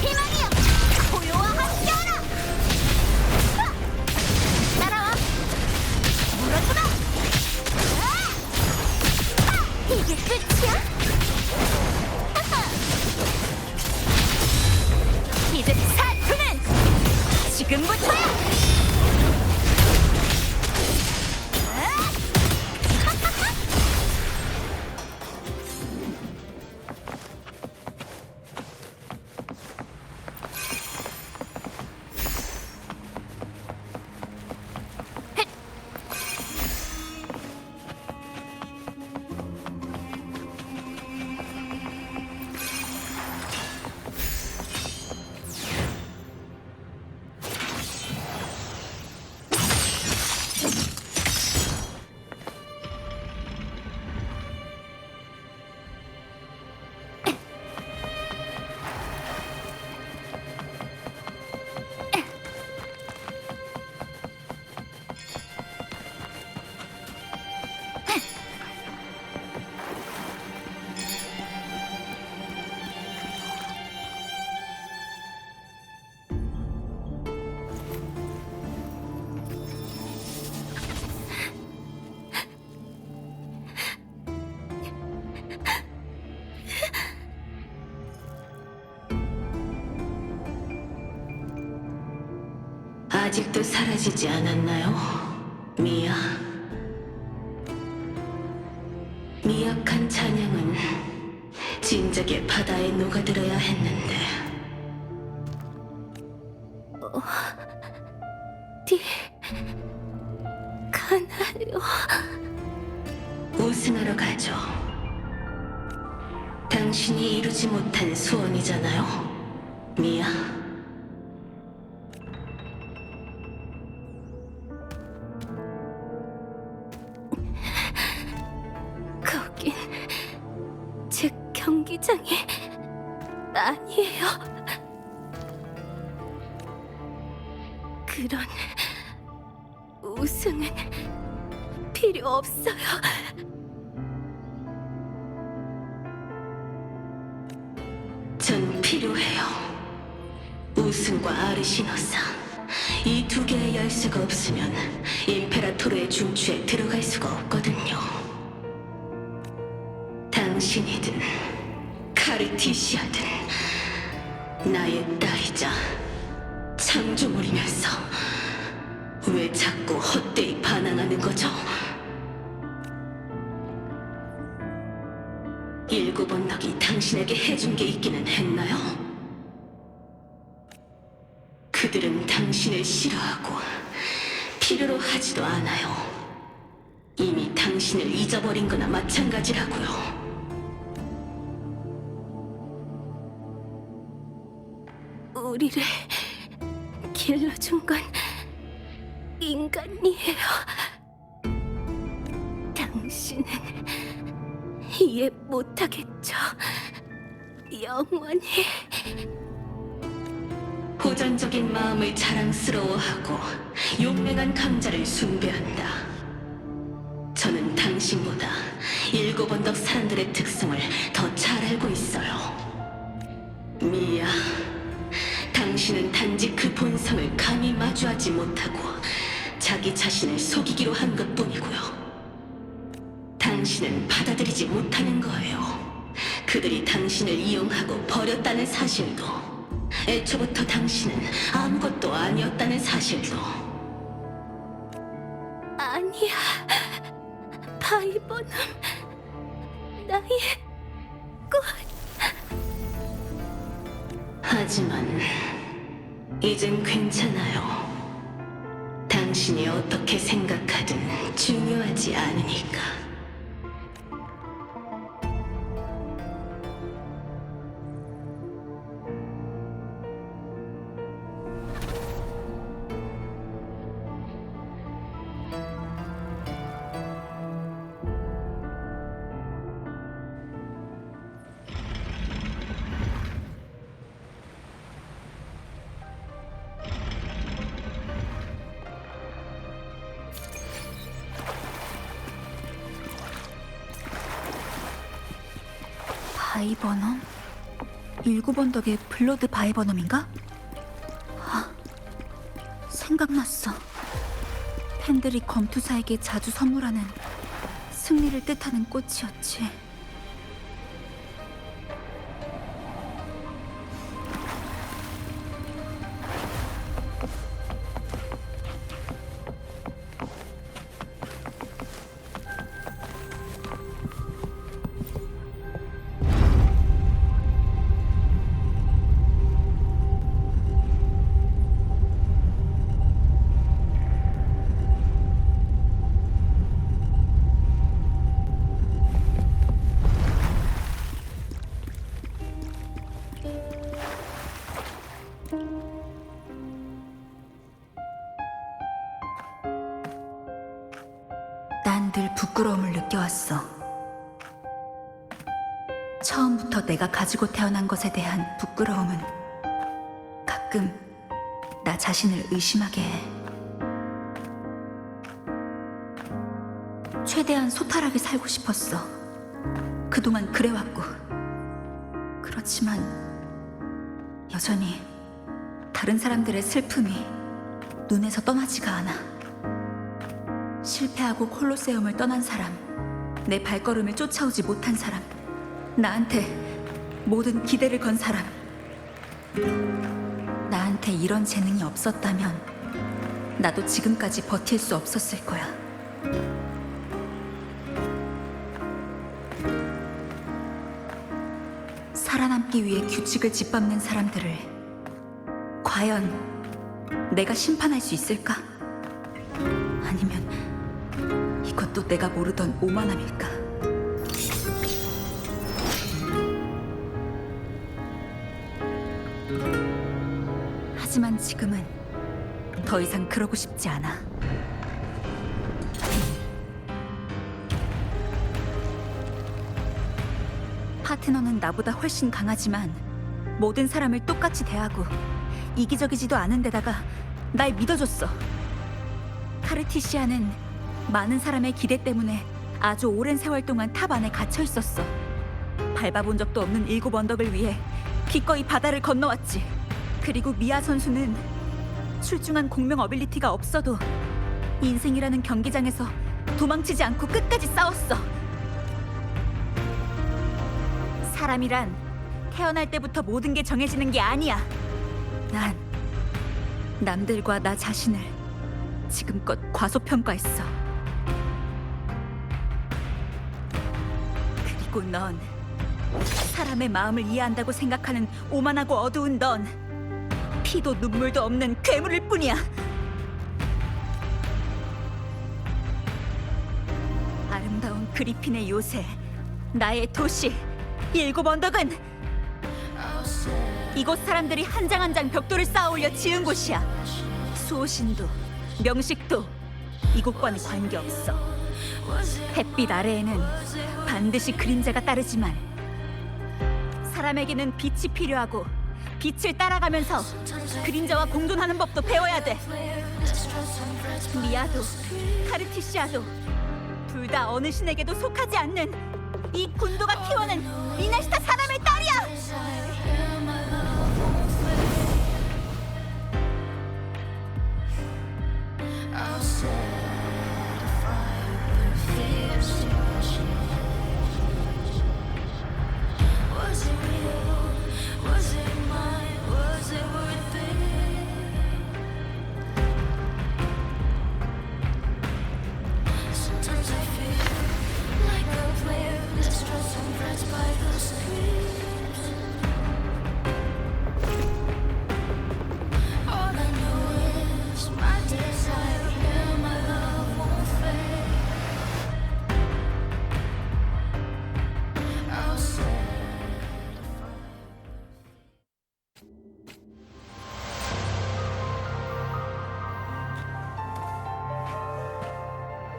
희망이여, 고요와 함께하라. 따라와. 물어주마. 이게 끝이야? 이제 사투는 지금부터야. 아직도 사라지지 않았나요? 미아. 미약한 찬양은 진작에 바다에 녹아들어야 했는데. 가나요? 우승하러 가죠. 당신 당신이 이루지 못한 소원이잖아요, 미야. 거긴 제 경기장이 아니에요. 그런 우승은 필요 없어요. 전 필요해요. 우승과 아르시너사. 이 두 개의 열쇠가 없으면 임페라토르의 중추에 들어갈 수가 없거든요. 당신이든 카르티시아든 나의 딸이자 창조물이면서 왜 자꾸 헛되이 반항하는 거죠? 일곱 언덕이 당신에게 해준 게 있기는 했나요? 그들은 당신을 싫어하고 필요로 하지도 않아요. 이미 당신을 잊어버린 거나 마찬가지라고요. 우리를 길러준 건 인간이에요. 당신은 이해 못하겠죠. 영원히. 호전적인 마음을 자랑스러워하고 용맹한 강자를 숭배한다. 저는 당신보다 일곱 언덕 사람들의 특성을 더 잘 알고 있어요. 미야, 당신은 단지 그 본성을 감히 마주하지 못하고 자기 자신을 속이기로 한 것뿐이고요. 당신은 받아들이지 못하는 거예요. 그들이 당신을 이용하고 버렸다는 사실도, 애초부터 당신은 아무것도 아니었다는 사실도. 아니야. 바이버는 나의 꽃. 하지만 이젠 괜찮아요. 당신이 어떻게 생각하든 중요하지 않으니까. 바이버넘? 일곱 언덕의 블러드 바이버넘인가? 아, 생각났어. 팬들이 검투사에게 자주 선물하는 승리를 뜻하는 꽃이었지. 난 늘 부끄러움을 느껴왔어. 처음부터 내가 가지고 태어난 것에 대한 부끄러움은 가끔 나 자신을 의심하게 해. 최대한 소탈하게 살고 싶었어. 그동안 그래왔고. 그렇지만 여전히 다른 사람들의 슬픔이 눈에서 떠나지가 않아. 실패하고 콜로세움을 떠난 사람, 내 발걸음을 쫓아오지 못한 사람, 나한테 모든 기대를 건 사람. 나한테 이런 재능이 없었다면 나도 지금까지 버틸 수 없었을 거야. 살아남기 위해 규칙을 짓밟는 사람들을 과연 내가 심판할 수 있을까? 아니면 이것도 내가 모르던 오만함일까? 하지만 지금은 더 이상 그러고 싶지 않아. 파트너는 나보다 훨씬 강하지만 모든 사람을 똑같이 대하고 이기적이지도 않은 데다가 날 믿어줬어. 카르티시아는 많은 사람의 기대 때문에 아주 오랜 세월 동안 탑 안에 갇혀 있었어. 밟아본 적도 없는 7 언덕을 위해 기꺼이 바다를 건너왔지. 그리고 미아 선수는 출중한 공명 어빌리티가 없어도 인생이라는 경기장에서 도망치지 않고 끝까지 싸웠어. 사람이란 태어날 때부터 모든 게 정해지는 게 아니야. 난 남들과 나 자신을 지금껏 과소평가했어. 그리고 넌 사람의 마음을 이해한다고 생각하는 오만하고 어두운 넌 피도 눈물도 없는 괴물일 뿐이야. 아름다운 그리핀의 요새, 나의 도시 7 언덕은 이곳 사람들이 한 장 한 장 벽돌을 쌓아 올려 지은 곳이야. 수호신도 명식도 이곳과는 관계없어. 햇빛 아래에는 반드시 그림자가 따르지만 사람에게는 빛이 필요하고 빛을 따라가면서 그림자와 공존하는 법도 배워야 돼. 미아도 카르티시아도 둘 다 어느 신에게도 속하지 않는 이 군도가 키워낸 이나시타 사람의 딸이야.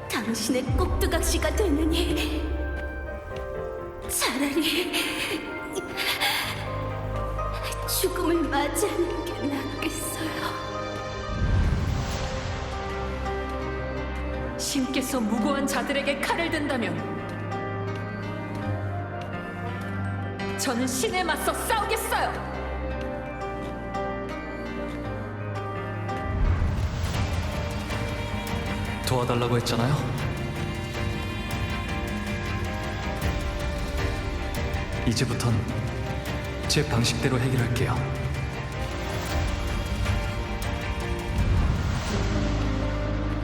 당신의 꼭두각시가 되느니 차라리 죽음을 맞이하는 게 낫겠어요. 신께서 무고한 자들에게 칼을 든다면 저는 신에 맞서 싸우겠어요. 도와달라고 했잖아요. 이제부턴 제 방식대로 해결할게요.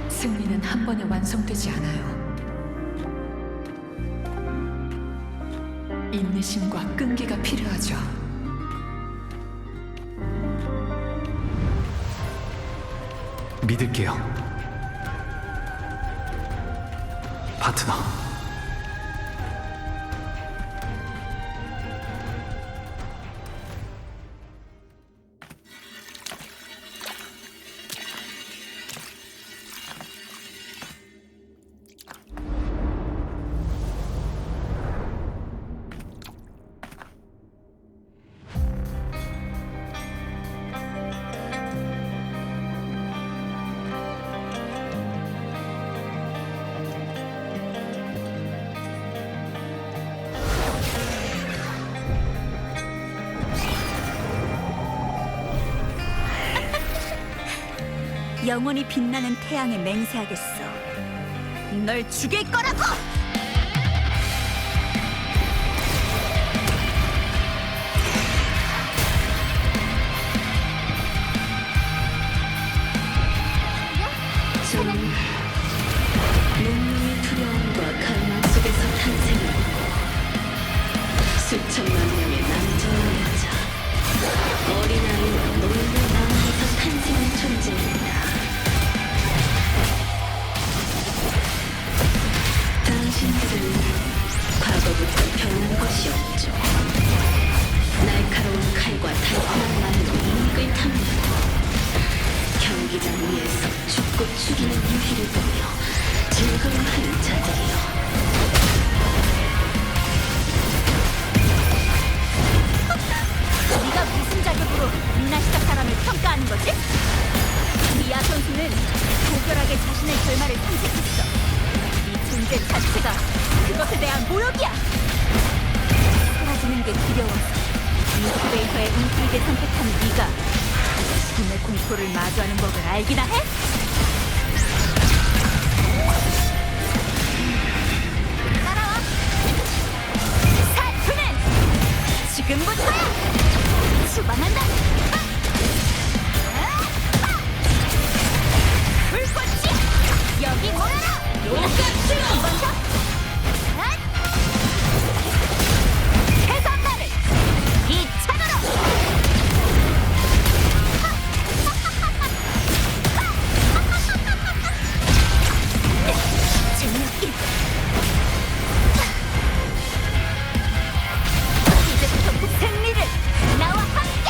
승리는 한 번에 완성되지 않아요. 인내심과 끈기가 필요하죠. 믿을게요. 파트너. 영원히 빛나는 태양에 맹세하겠어. 널 죽일 거라고! 저는 문명의 두려움과 갈망 속에서 탄생하고 수천만 명의 남자와 여자, 어린아이와 노인의 마음에서 탄생한 존재입니다. 찾고 죽이는 유희를 보며 즐거워하는 자들이여. 네가 무슨 자격으로 미나시타 사람을 평가하는 거지? 미아 선수는 고결하게 자신의 결말을 선택했어. 네 존재 자체가 그것에 대한 모욕이야. 사라지는 게 두려워서 인큐베이터에 웅크리게 선택한 네가 죽음의 공포를 마주하는 법을 알기나 해? 따라와. 사투는 지금부터야. 수방한다. 불꽃이 여기 모여라. 한번 더. 해산나를 이 차도로. 재미없긴. 이제부터 승리를 나와 함께.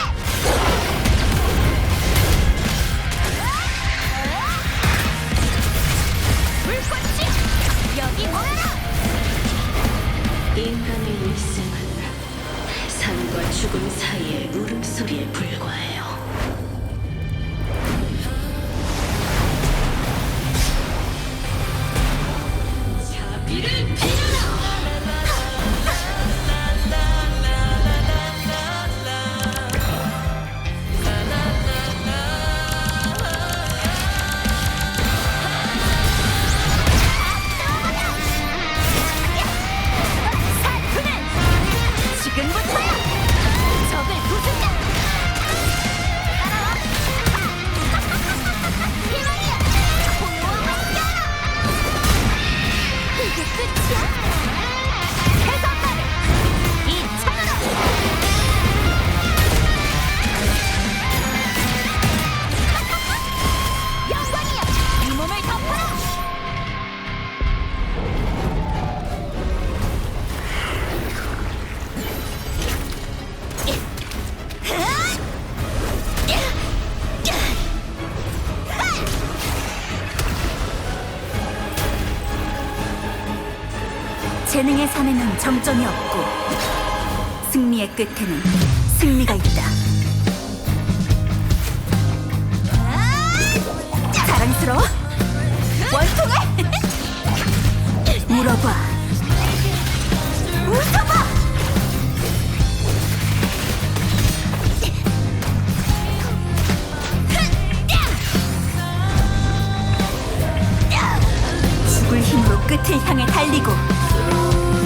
불꽃이 여기 모여라. 인간의 일생은 삶과 죽음 사이의 울음소리에 불과해요. 자비를 빌어라. 사투는 지금부터야. 적을 부순다. 따라와. 희망이야. 공모와 함께하라. 이게 끝이야? 해산나를 이 차도로. 영광이야. 이 몸을 덮어라. 재능의 산에는 정점이 없고 승리의 끝에는 승리가 있다. 자랑스러워? 원통해? 물어봐. 웃어봐. 죽을 힘으로 끝을 향해 달리고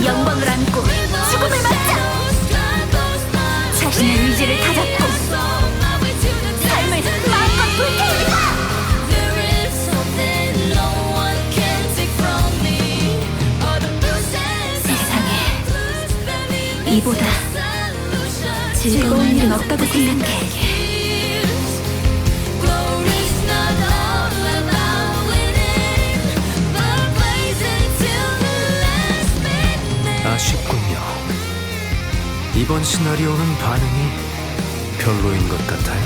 영광을 안고 죽음을 맞자. 자신의 의지를 다잡고 삶을 마음껏 불태우자. 세상에 이보다 즐거운 일은 없다고 생각해. 아쉽군요. 이번 시나리오는 반응이 별로인 것 같아요.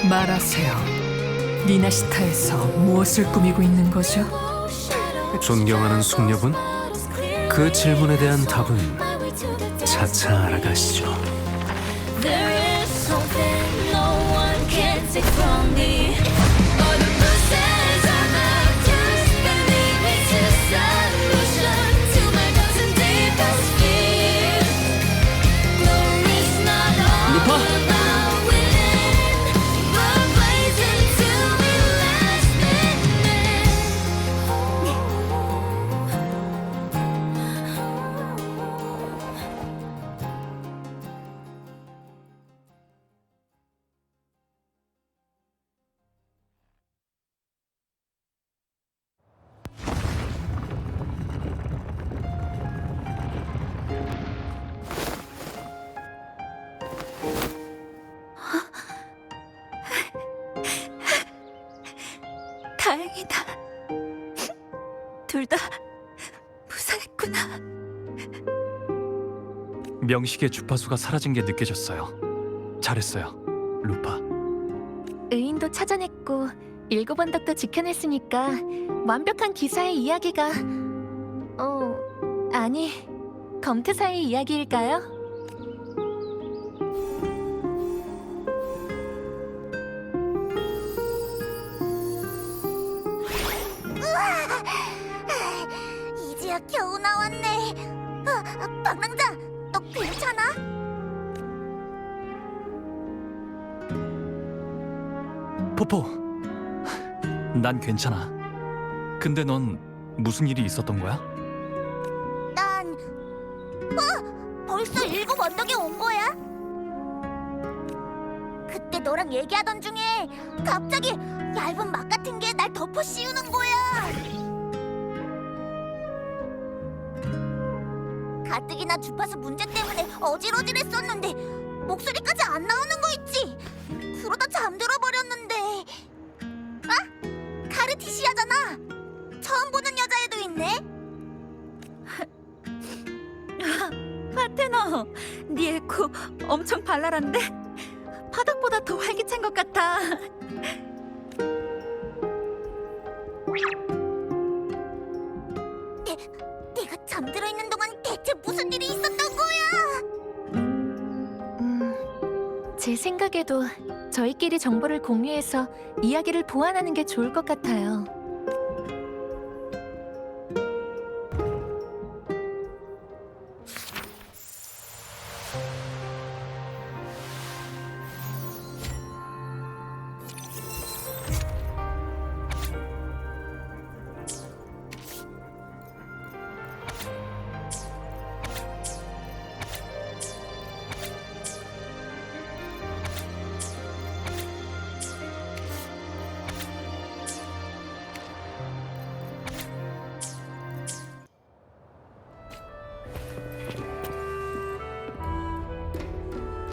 말하세요. 미나시타에서 무엇을 꾸미고 있는 거죠? 존경하는 숙녀분, 그 질문에 대한 답은 차차 알아가시죠. There is something no one can take from me. 다행이다. 둘 다 무사했구나. 명식의 주파수가 사라진 게 느껴졌어요. 잘했어요, 루파. 의인도 찾아냈고 일곱 언덕도 지켜냈으니까 완벽한 기사의 이야기가 아니 검투사의 이야기일까요? 이제야 겨우 나왔네. 방랑자, 너 괜찮아? 포포, 난 괜찮아. 근데 넌 무슨 일이 있었던 거야? 난 벌써 일곱 언덕에 온 거야? 그때 너랑 얘기하던 중에 갑자기 얇은 막 같은 게 날 덮어 씌우는 거야. 가뜩이나 주파수 문제 때문에 어질어질했었는데 목소리까지 안 나오는 거 있지? 그러다 잠들어 버렸는데. 아? 카르티시아잖아. 처음 보는 여자애도 있네. 파테너, 네 에코 엄청 발랄한데? 바닥보다 더 활기찬 것 같아. 내가 잠들어 있는 동안 대체 무슨 일이 있었던 거야? 제 생각에도 저희끼리 정보를 공유해서 이야기를 보완하는 게 좋을 것 같아요.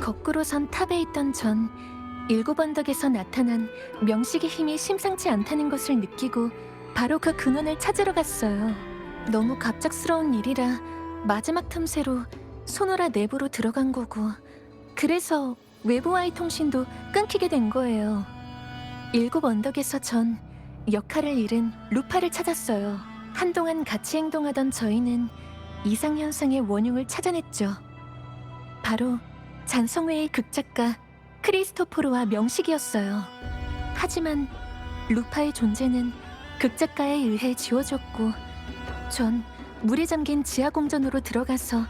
거꾸로 선 탑에 있던 전 일곱 언덕에서 나타난 명식의 힘이 심상치 않다는 것을 느끼고 바로 그 근원을 찾으러 갔어요. 너무 갑작스러운 일이라 마지막 틈새로 소노라 내부로 들어간 거고, 그래서 외부와의 통신도 끊기게 된 거예요. 일곱 언덕에서 전 역할을 잃은 루파를 찾았어요. 한동안 같이 행동하던 저희는 이상현상의 원흉을 찾아냈죠. 바로 잔성회의 극작가 크리스토포르와 명식이었어요. 하지만 루파의 존재는 극작가에 의해 지워졌고, 전 물에 잠긴 지하공전으로 들어가서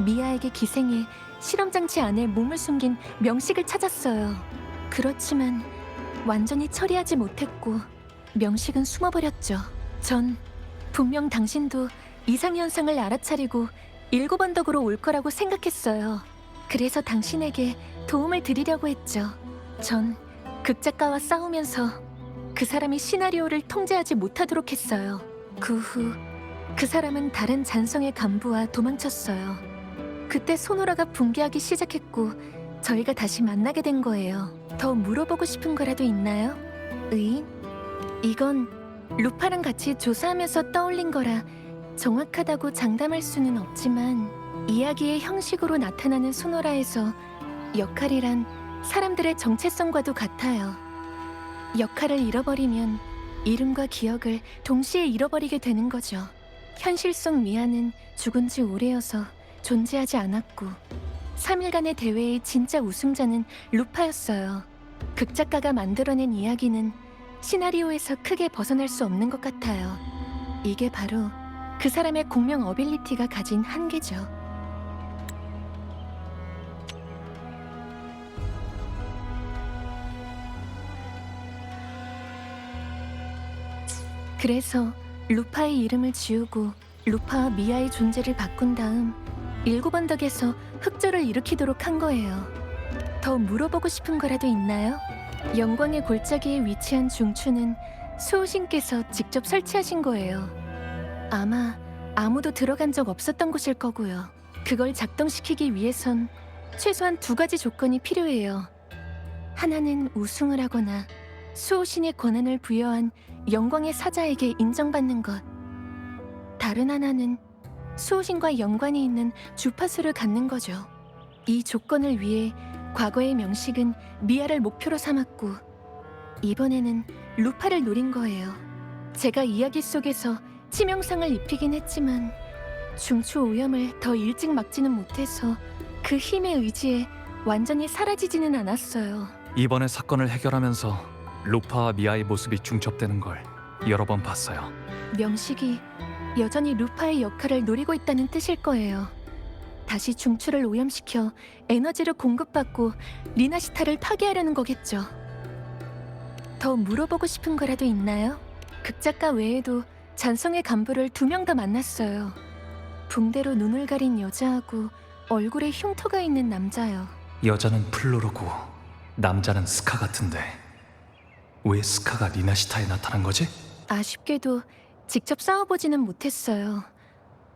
미아에게 기생해 실험장치 안에 몸을 숨긴 명식을 찾았어요. 그렇지만 완전히 처리하지 못했고 명식은 숨어버렸죠. 전 분명 당신도 이상현상을 알아차리고 일곱 언덕으로 올 거라고 생각했어요. 그래서 당신에게 도움을 드리려고 했죠. 전 극작가와 싸우면서 그 사람이 시나리오를 통제하지 못하도록 했어요. 그 후 그 사람은 다른 잔성의 간부와 도망쳤어요. 그때 소노라가 붕괴하기 시작했고 저희가 다시 만나게 된 거예요. 더 물어보고 싶은 거라도 있나요? 의인? 이건 루파랑 같이 조사하면서 떠올린 거라 정확하다고 장담할 수는 없지만, 이야기의 형식으로 나타나는 소노라에서 역할이란 사람들의 정체성과도 같아요. 역할을 잃어버리면 이름과 기억을 동시에 잃어버리게 되는 거죠. 현실 속 미아는 죽은 지 오래여서 존재하지 않았고 3일간의 대회의 진짜 우승자는 루파였어요. 극작가가 만들어낸 이야기는 시나리오에서 크게 벗어날 수 없는 것 같아요. 이게 바로 그 사람의 공명 어빌리티가 가진 한계죠. 그래서 루파의 이름을 지우고 루파와 미아의 존재를 바꾼 다음 일곱 언덕에서 흑조를 일으키도록 한 거예요. 더 물어보고 싶은 거라도 있나요? 영광의 골짜기에 위치한 중추는 수호신께서 직접 설치하신 거예요. 아마 아무도 들어간 적 없었던 곳일 거고요. 그걸 작동시키기 위해선 최소한 2가지 조건이 필요해요. 하나는 우승을 하거나 수호신의 권한을 부여한 영광의 사자에게 인정받는 것. 다른 하나는 수호신과 연관이 있는 주파수를 갖는 거죠. 이 조건을 위해 과거의 명식은 미아를 목표로 삼았고 이번에는 루파를 노린 거예요. 제가 이야기 속에서 치명상을 입히긴 했지만 중추 오염을 더 일찍 막지는 못해서 그 힘의 의지에 완전히 사라지지는 않았어요. 이번에 사건을 해결하면서 루파와 미아의 모습이 중첩되는 걸 여러 번 봤어요. 명식이 여전히 루파의 역할을 노리고 있다는 뜻일 거예요. 다시 중추를 오염시켜 에너지를 공급받고 리나시타를 파괴하려는 거겠죠. 더 물어보고 싶은 거라도 있나요? 극작가 외에도 잔성의 간부를 2명 더 만났어요. 붕대로 눈을 가린 여자하고 얼굴에 흉터가 있는 남자요. 여자는 플로로고 남자는 스카 같은데 왜 스카가 리나시타에 나타난 거지? 아쉽게도 직접 싸워보지는 못했어요.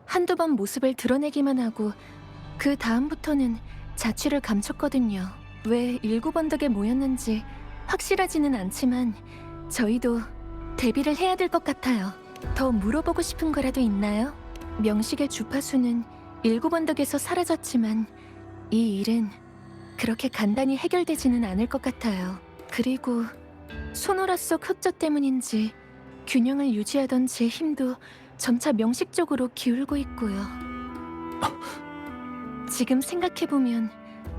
한두 번 모습을 드러내기만 하고 그 다음부터는 자취를 감췄거든요. 왜 7번덕에 모였는지 확실하지는 않지만 저희도 대비를 해야 될 것 같아요. 더 물어보고 싶은 거라도 있나요? 명식의 주파수는 7번덕에서 사라졌지만 이 일은 그렇게 간단히 해결되지는 않을 것 같아요. 그리고 소노라 속 흑조 때문인지 균형을 유지하던 제 힘도 점차 명식 쪽으로 기울고 있고요. 지금 생각해보면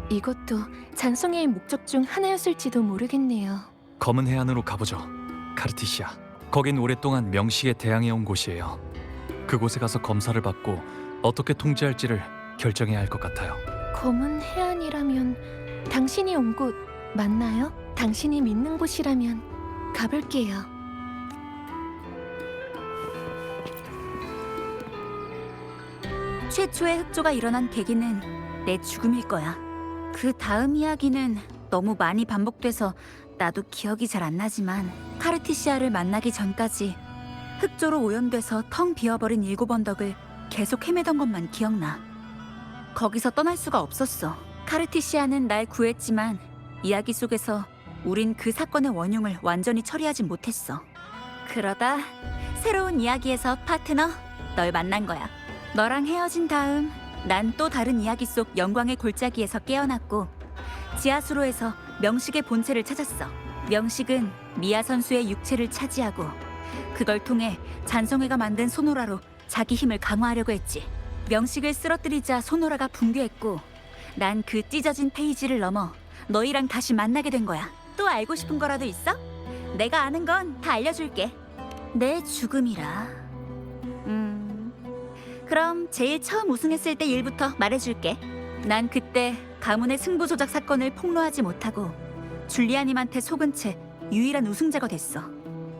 이것도 잔성애의 목적 중 하나였을지도 모르겠네요. 검은 해안으로 가보죠. 카르티시아. 거긴 오랫동안 명식에 대항해온 곳이에요. 그곳에 가서 검사를 받고 어떻게 통제할지를 결정해야 할 것 같아요. 검은 해안이라면 당신이 온 곳 맞나요? 당신이 믿는 곳이라면 가볼게요. 최초의 흑조가 일어난 계기는 내 죽음일 거야. 그 다음 이야기는 너무 많이 반복돼서 나도 기억이 잘 안 나지만 카르티시아를 만나기 전까지 흑조로 오염돼서 텅 비어버린 7번덕을 계속 헤매던 것만 기억나. 거기서 떠날 수가 없었어. 카르티시아는 날 구했지만 이야기 속에서 우린 그 사건의 원흉을 완전히 처리하진 못했어. 그러다 새로운 이야기에서 파트너, 널 만난 거야. 너랑 헤어진 다음 난 또 다른 이야기 속 영광의 골짜기에서 깨어났고 지하수로에서 명식의 본체를 찾았어. 명식은 미아 선수의 육체를 차지하고 그걸 통해 잔성회가 만든 소노라로 자기 힘을 강화하려고 했지. 명식을 쓰러뜨리자 소노라가 붕괴했고 난 그 찢어진 페이지를 넘어 너희랑 다시 만나게 된 거야. 또 알고 싶은 거라도 있어? 내가 아는 건 다 알려줄게. 내 죽음이라. 그럼 제일 처음 우승했을 때 일부터 말해줄게. 난 그때 가문의 승부 조작 사건을 폭로하지 못하고 줄리아님한테 속은 채 유일한 우승자가 됐어.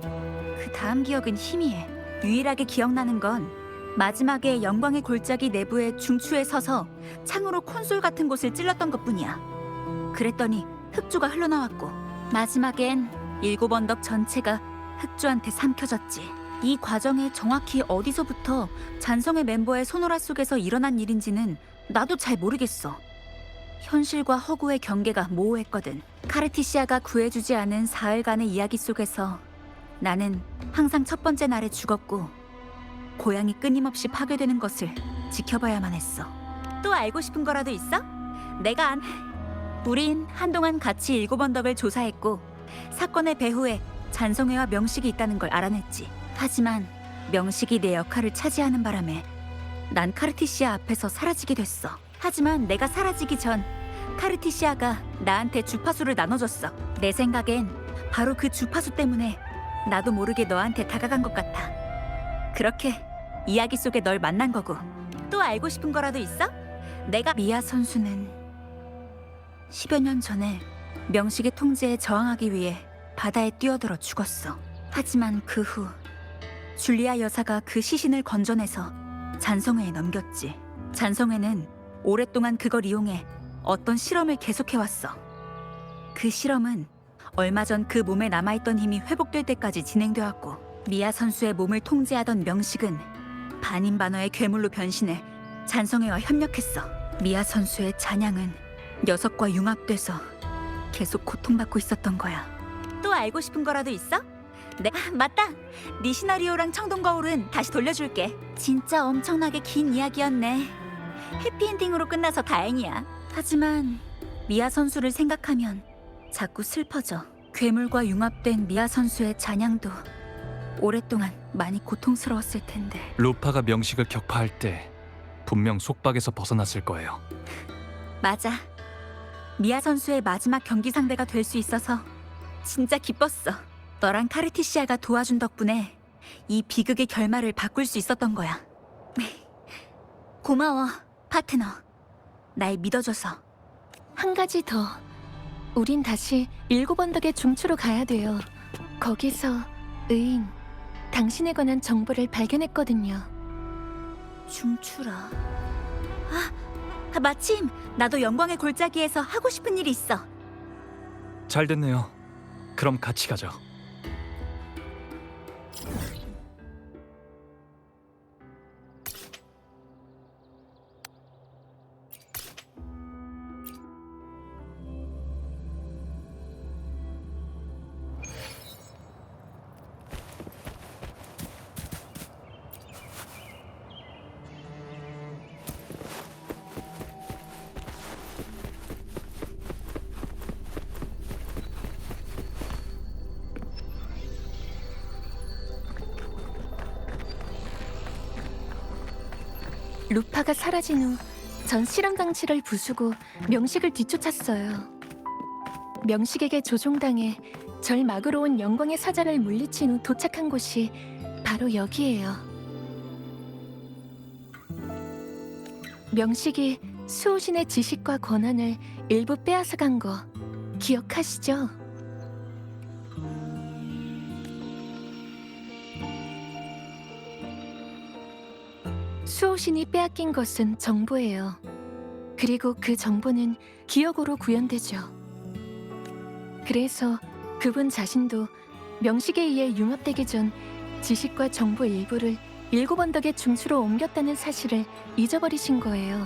그 다음 기억은 희미해. 유일하게 기억나는 건 마지막에 영광의 골짜기 내부의 중추에 서서 창으로 콘솔 같은 곳을 찔렀던 것뿐이야. 그랬더니 흑조가 흘러나왔고 마지막엔 7언덕 전체가 흑조한테 삼켜졌지. 이 과정에 정확히 어디서부터 잔성의 멤버의 소노라 속에서 일어난 일인지는 나도 잘 모르겠어. 현실과 허구의 경계가 모호했거든. 카르티시아가 구해주지 않은 사흘간의 이야기 속에서 나는 항상 첫 번째 날에 죽었고 고향이 끊임없이 파괴되는 것을 지켜봐야만 했어. 또 알고 싶은 거라도 있어? 우린 한동안 같이 7언덕을 조사했고 사건의 배후에 잔성회와 명식이 있다는 걸 알아냈지. 하지만 명식이 내 역할을 차지하는 바람에 난 카르티시아 앞에서 사라지게 됐어. 하지만 내가 사라지기 전 카르티시아가 나한테 주파수를 나눠줬어. 내 생각엔 바로 그 주파수 때문에 나도 모르게 너한테 다가간 것 같아. 그렇게 이야기 속에 널 만난 거고. 또 알고 싶은 거라도 있어? 미아 선수는 10여 년 전에 명식의 통제에 저항하기 위해 바다에 뛰어들어 죽었어. 하지만 그 후 줄리아 여사가 그 시신을 건져내서 잔성회에 넘겼지. 잔성회는 오랫동안 그걸 이용해 어떤 실험을 계속해왔어. 그 실험은 얼마 전 그 몸에 남아있던 힘이 회복될 때까지 진행되었고 미아 선수의 몸을 통제하던 명식은 반인반어의 괴물로 변신해 잔성회와 협력했어. 미아 선수의 잔향은 녀석과 융합돼서 계속 고통받고 있었던 거야. 또 알고 싶은 거라도 있어? 네, 맞다. 네 시나리오랑 청동 거울은 다시 돌려줄게. 진짜 엄청나게 긴 이야기였네. 해피엔딩으로 끝나서 다행이야. 하지만 미아 선수를 생각하면 자꾸 슬퍼져. 괴물과 융합된 미아 선수의 잔향도 오랫동안 많이 고통스러웠을 텐데. 루파가 명식을 격파할 때 분명 속박에서 벗어났을 거예요. 맞아. 미아 선수의 마지막 경기 상대가 될 수 있어서 진짜 기뻤어. 너랑 카르티시아가 도와준 덕분에 이 비극의 결말을 바꿀 수 있었던 거야. 고마워, 파트너. 날 믿어줘서. 한 가지 더. 우린 다시 7언덕의 중추로 가야 돼요. 거기서 의인, 당신에 관한 정보를 발견했거든요. 중추라. 마침 나도 영광의 골짜기에서 하고 싶은 일이 있어. 잘 됐네요. 그럼 같이 가죠. 루파가 사라진 후 전 실험 장치를 부수고 명식을 뒤쫓았어요. 명식에게 조종당해 절 막으러 온 영광의 사자를 물리친 후 도착한 곳이 바로 여기예요. 명식이 수호신의 지식과 권한을 일부 빼앗아간 거 기억하시죠? 수호신이 빼앗긴 것은 정보예요. 그리고 그 정보는 기억으로 구현되죠. 그래서 그분 자신도 명식에 의해 융합되기 전 지식과 정보 일부를 7언덕의 중추로 옮겼다는 사실을 잊어버리신 거예요.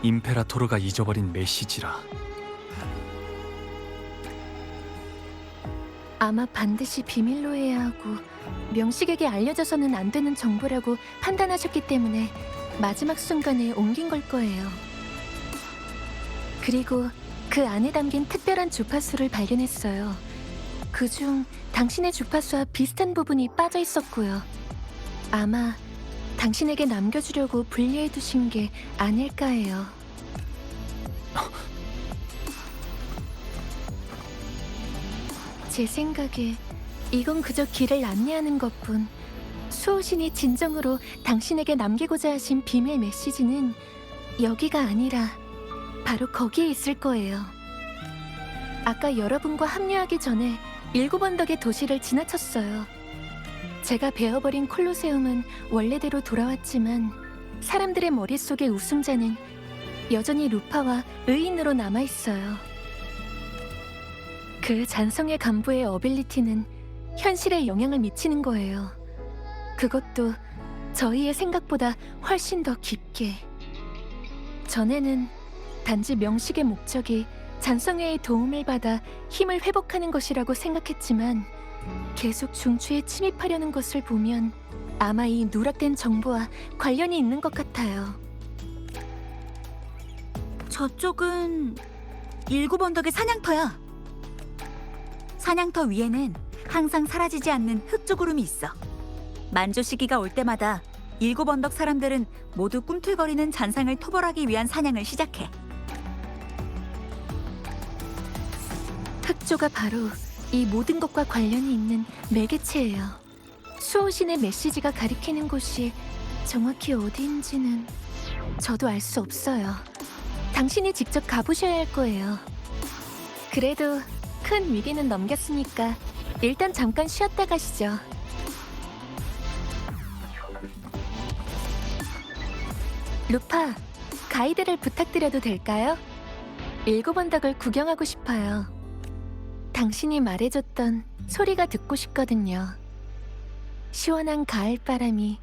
임페라토르가 잊어버린 메시지라. 아마 반드시 비밀로 해야 하고 명식에게 알려져서는 안 되는 정보라고 판단하셨기 때문에 마지막 순간에 옮긴 걸 거예요. 그리고 그 안에 담긴 특별한 주파수를 발견했어요. 그중 당신의 주파수와 비슷한 부분이 빠져 있었고요. 아마 당신에게 남겨주려고 분리해 두신 게 아닐까 해요. 제 생각에 이건 그저 길을 안내하는 것뿐. 수호신이 진정으로 당신에게 남기고자 하신 비밀 메시지는 여기가 아니라 바로 거기에 있을 거예요. 아까 여러분과 합류하기 전에 7언덕의 도시를 지나쳤어요. 제가 베어버린 콜로세움은 원래대로 돌아왔지만 사람들의 머릿속의 우승자는 여전히 루파와 의인으로 남아있어요. 그 잔성의 간부의 어빌리티는 현실에 영향을 미치는 거예요. 그것도 저희의 생각보다 훨씬 더 깊게. 전에는 단지 명식의 목적이 잔성회의 도움을 받아 힘을 회복하는 것이라고 생각했지만 계속 중추에 침입하려는 것을 보면 아마 이 누락된 정보와 관련이 있는 것 같아요. 저쪽은 7언덕의 사냥터야. 사냥터 위에는 항상 사라지지 않는 흑조구름이 있어. 만조 시기가 올 때마다 7언덕 사람들은 모두 꿈틀거리는 잔상을 토벌하기 위한 사냥을 시작해. 흑조가 바로 이 모든 것과 관련이 있는 매개체예요. 수호신의 메시지가 가리키는 곳이 정확히 어디인지는 저도 알 수 없어요. 당신이 직접 가보셔야 할 거예요. 그래도 큰 위기는 넘겼으니까 일단 잠깐 쉬었다 가시죠. 루파, 가이드를 부탁드려도 될까요? 7언덕을 구경하고 싶어요. 당신이 말해줬던 소리가 듣고 싶거든요. 시원한 가을바람이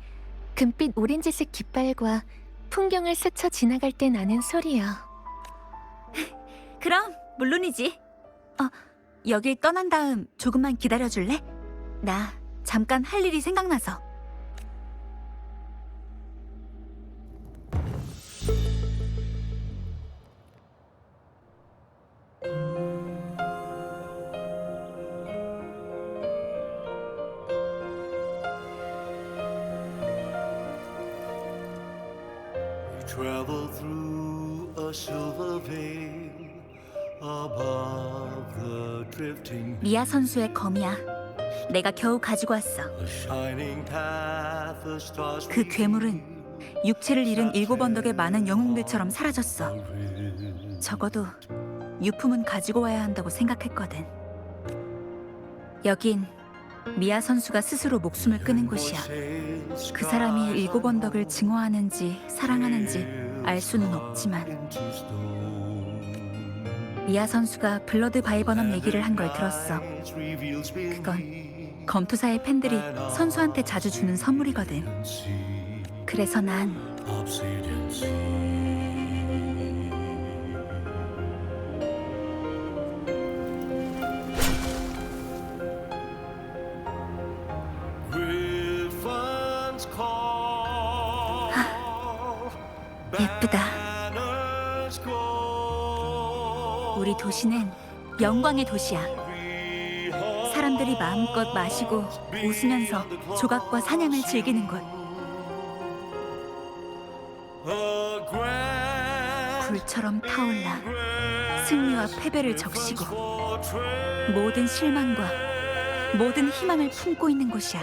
금빛 오렌지색 깃발과 풍경을 스쳐 지나갈 때 나는 소리요. 그럼 물론이지. 여길 떠난 다음 조금만 기다려줄래? 나 잠깐 할 일이 생각나서. Travel through a silver veil above the drifting 미아 선수의 검이야. 내가 겨우 가지고 왔어. a shining path the stars 그 괴물은 육체를 잃은 일곱 언덕의 많은 영웅들처럼 사라졌어. 적어도 유품은 가지고 와야 한다고 생각했거든. 여긴 미아 선수가 스스로 목숨을 끊은 곳이야. 그 사람이 일곱 언덕을 증오하는지 사랑하는지 알 수는 없지만 미아 선수가 블러드 바이버넘 얘기를 한 걸 들었어. 그건 검투사의 팬들이 선수한테 자주 주는 선물이거든. 그래서 난 예쁘다. 우리 도시는 영광의 도시야. 사람들이 마음껏 마시고 웃으면서 조각과 사냥을 즐기는 곳. 불처럼 타올라 승리와 패배를 적시고 모든 실망과 모든 희망을 품고 있는 곳이야.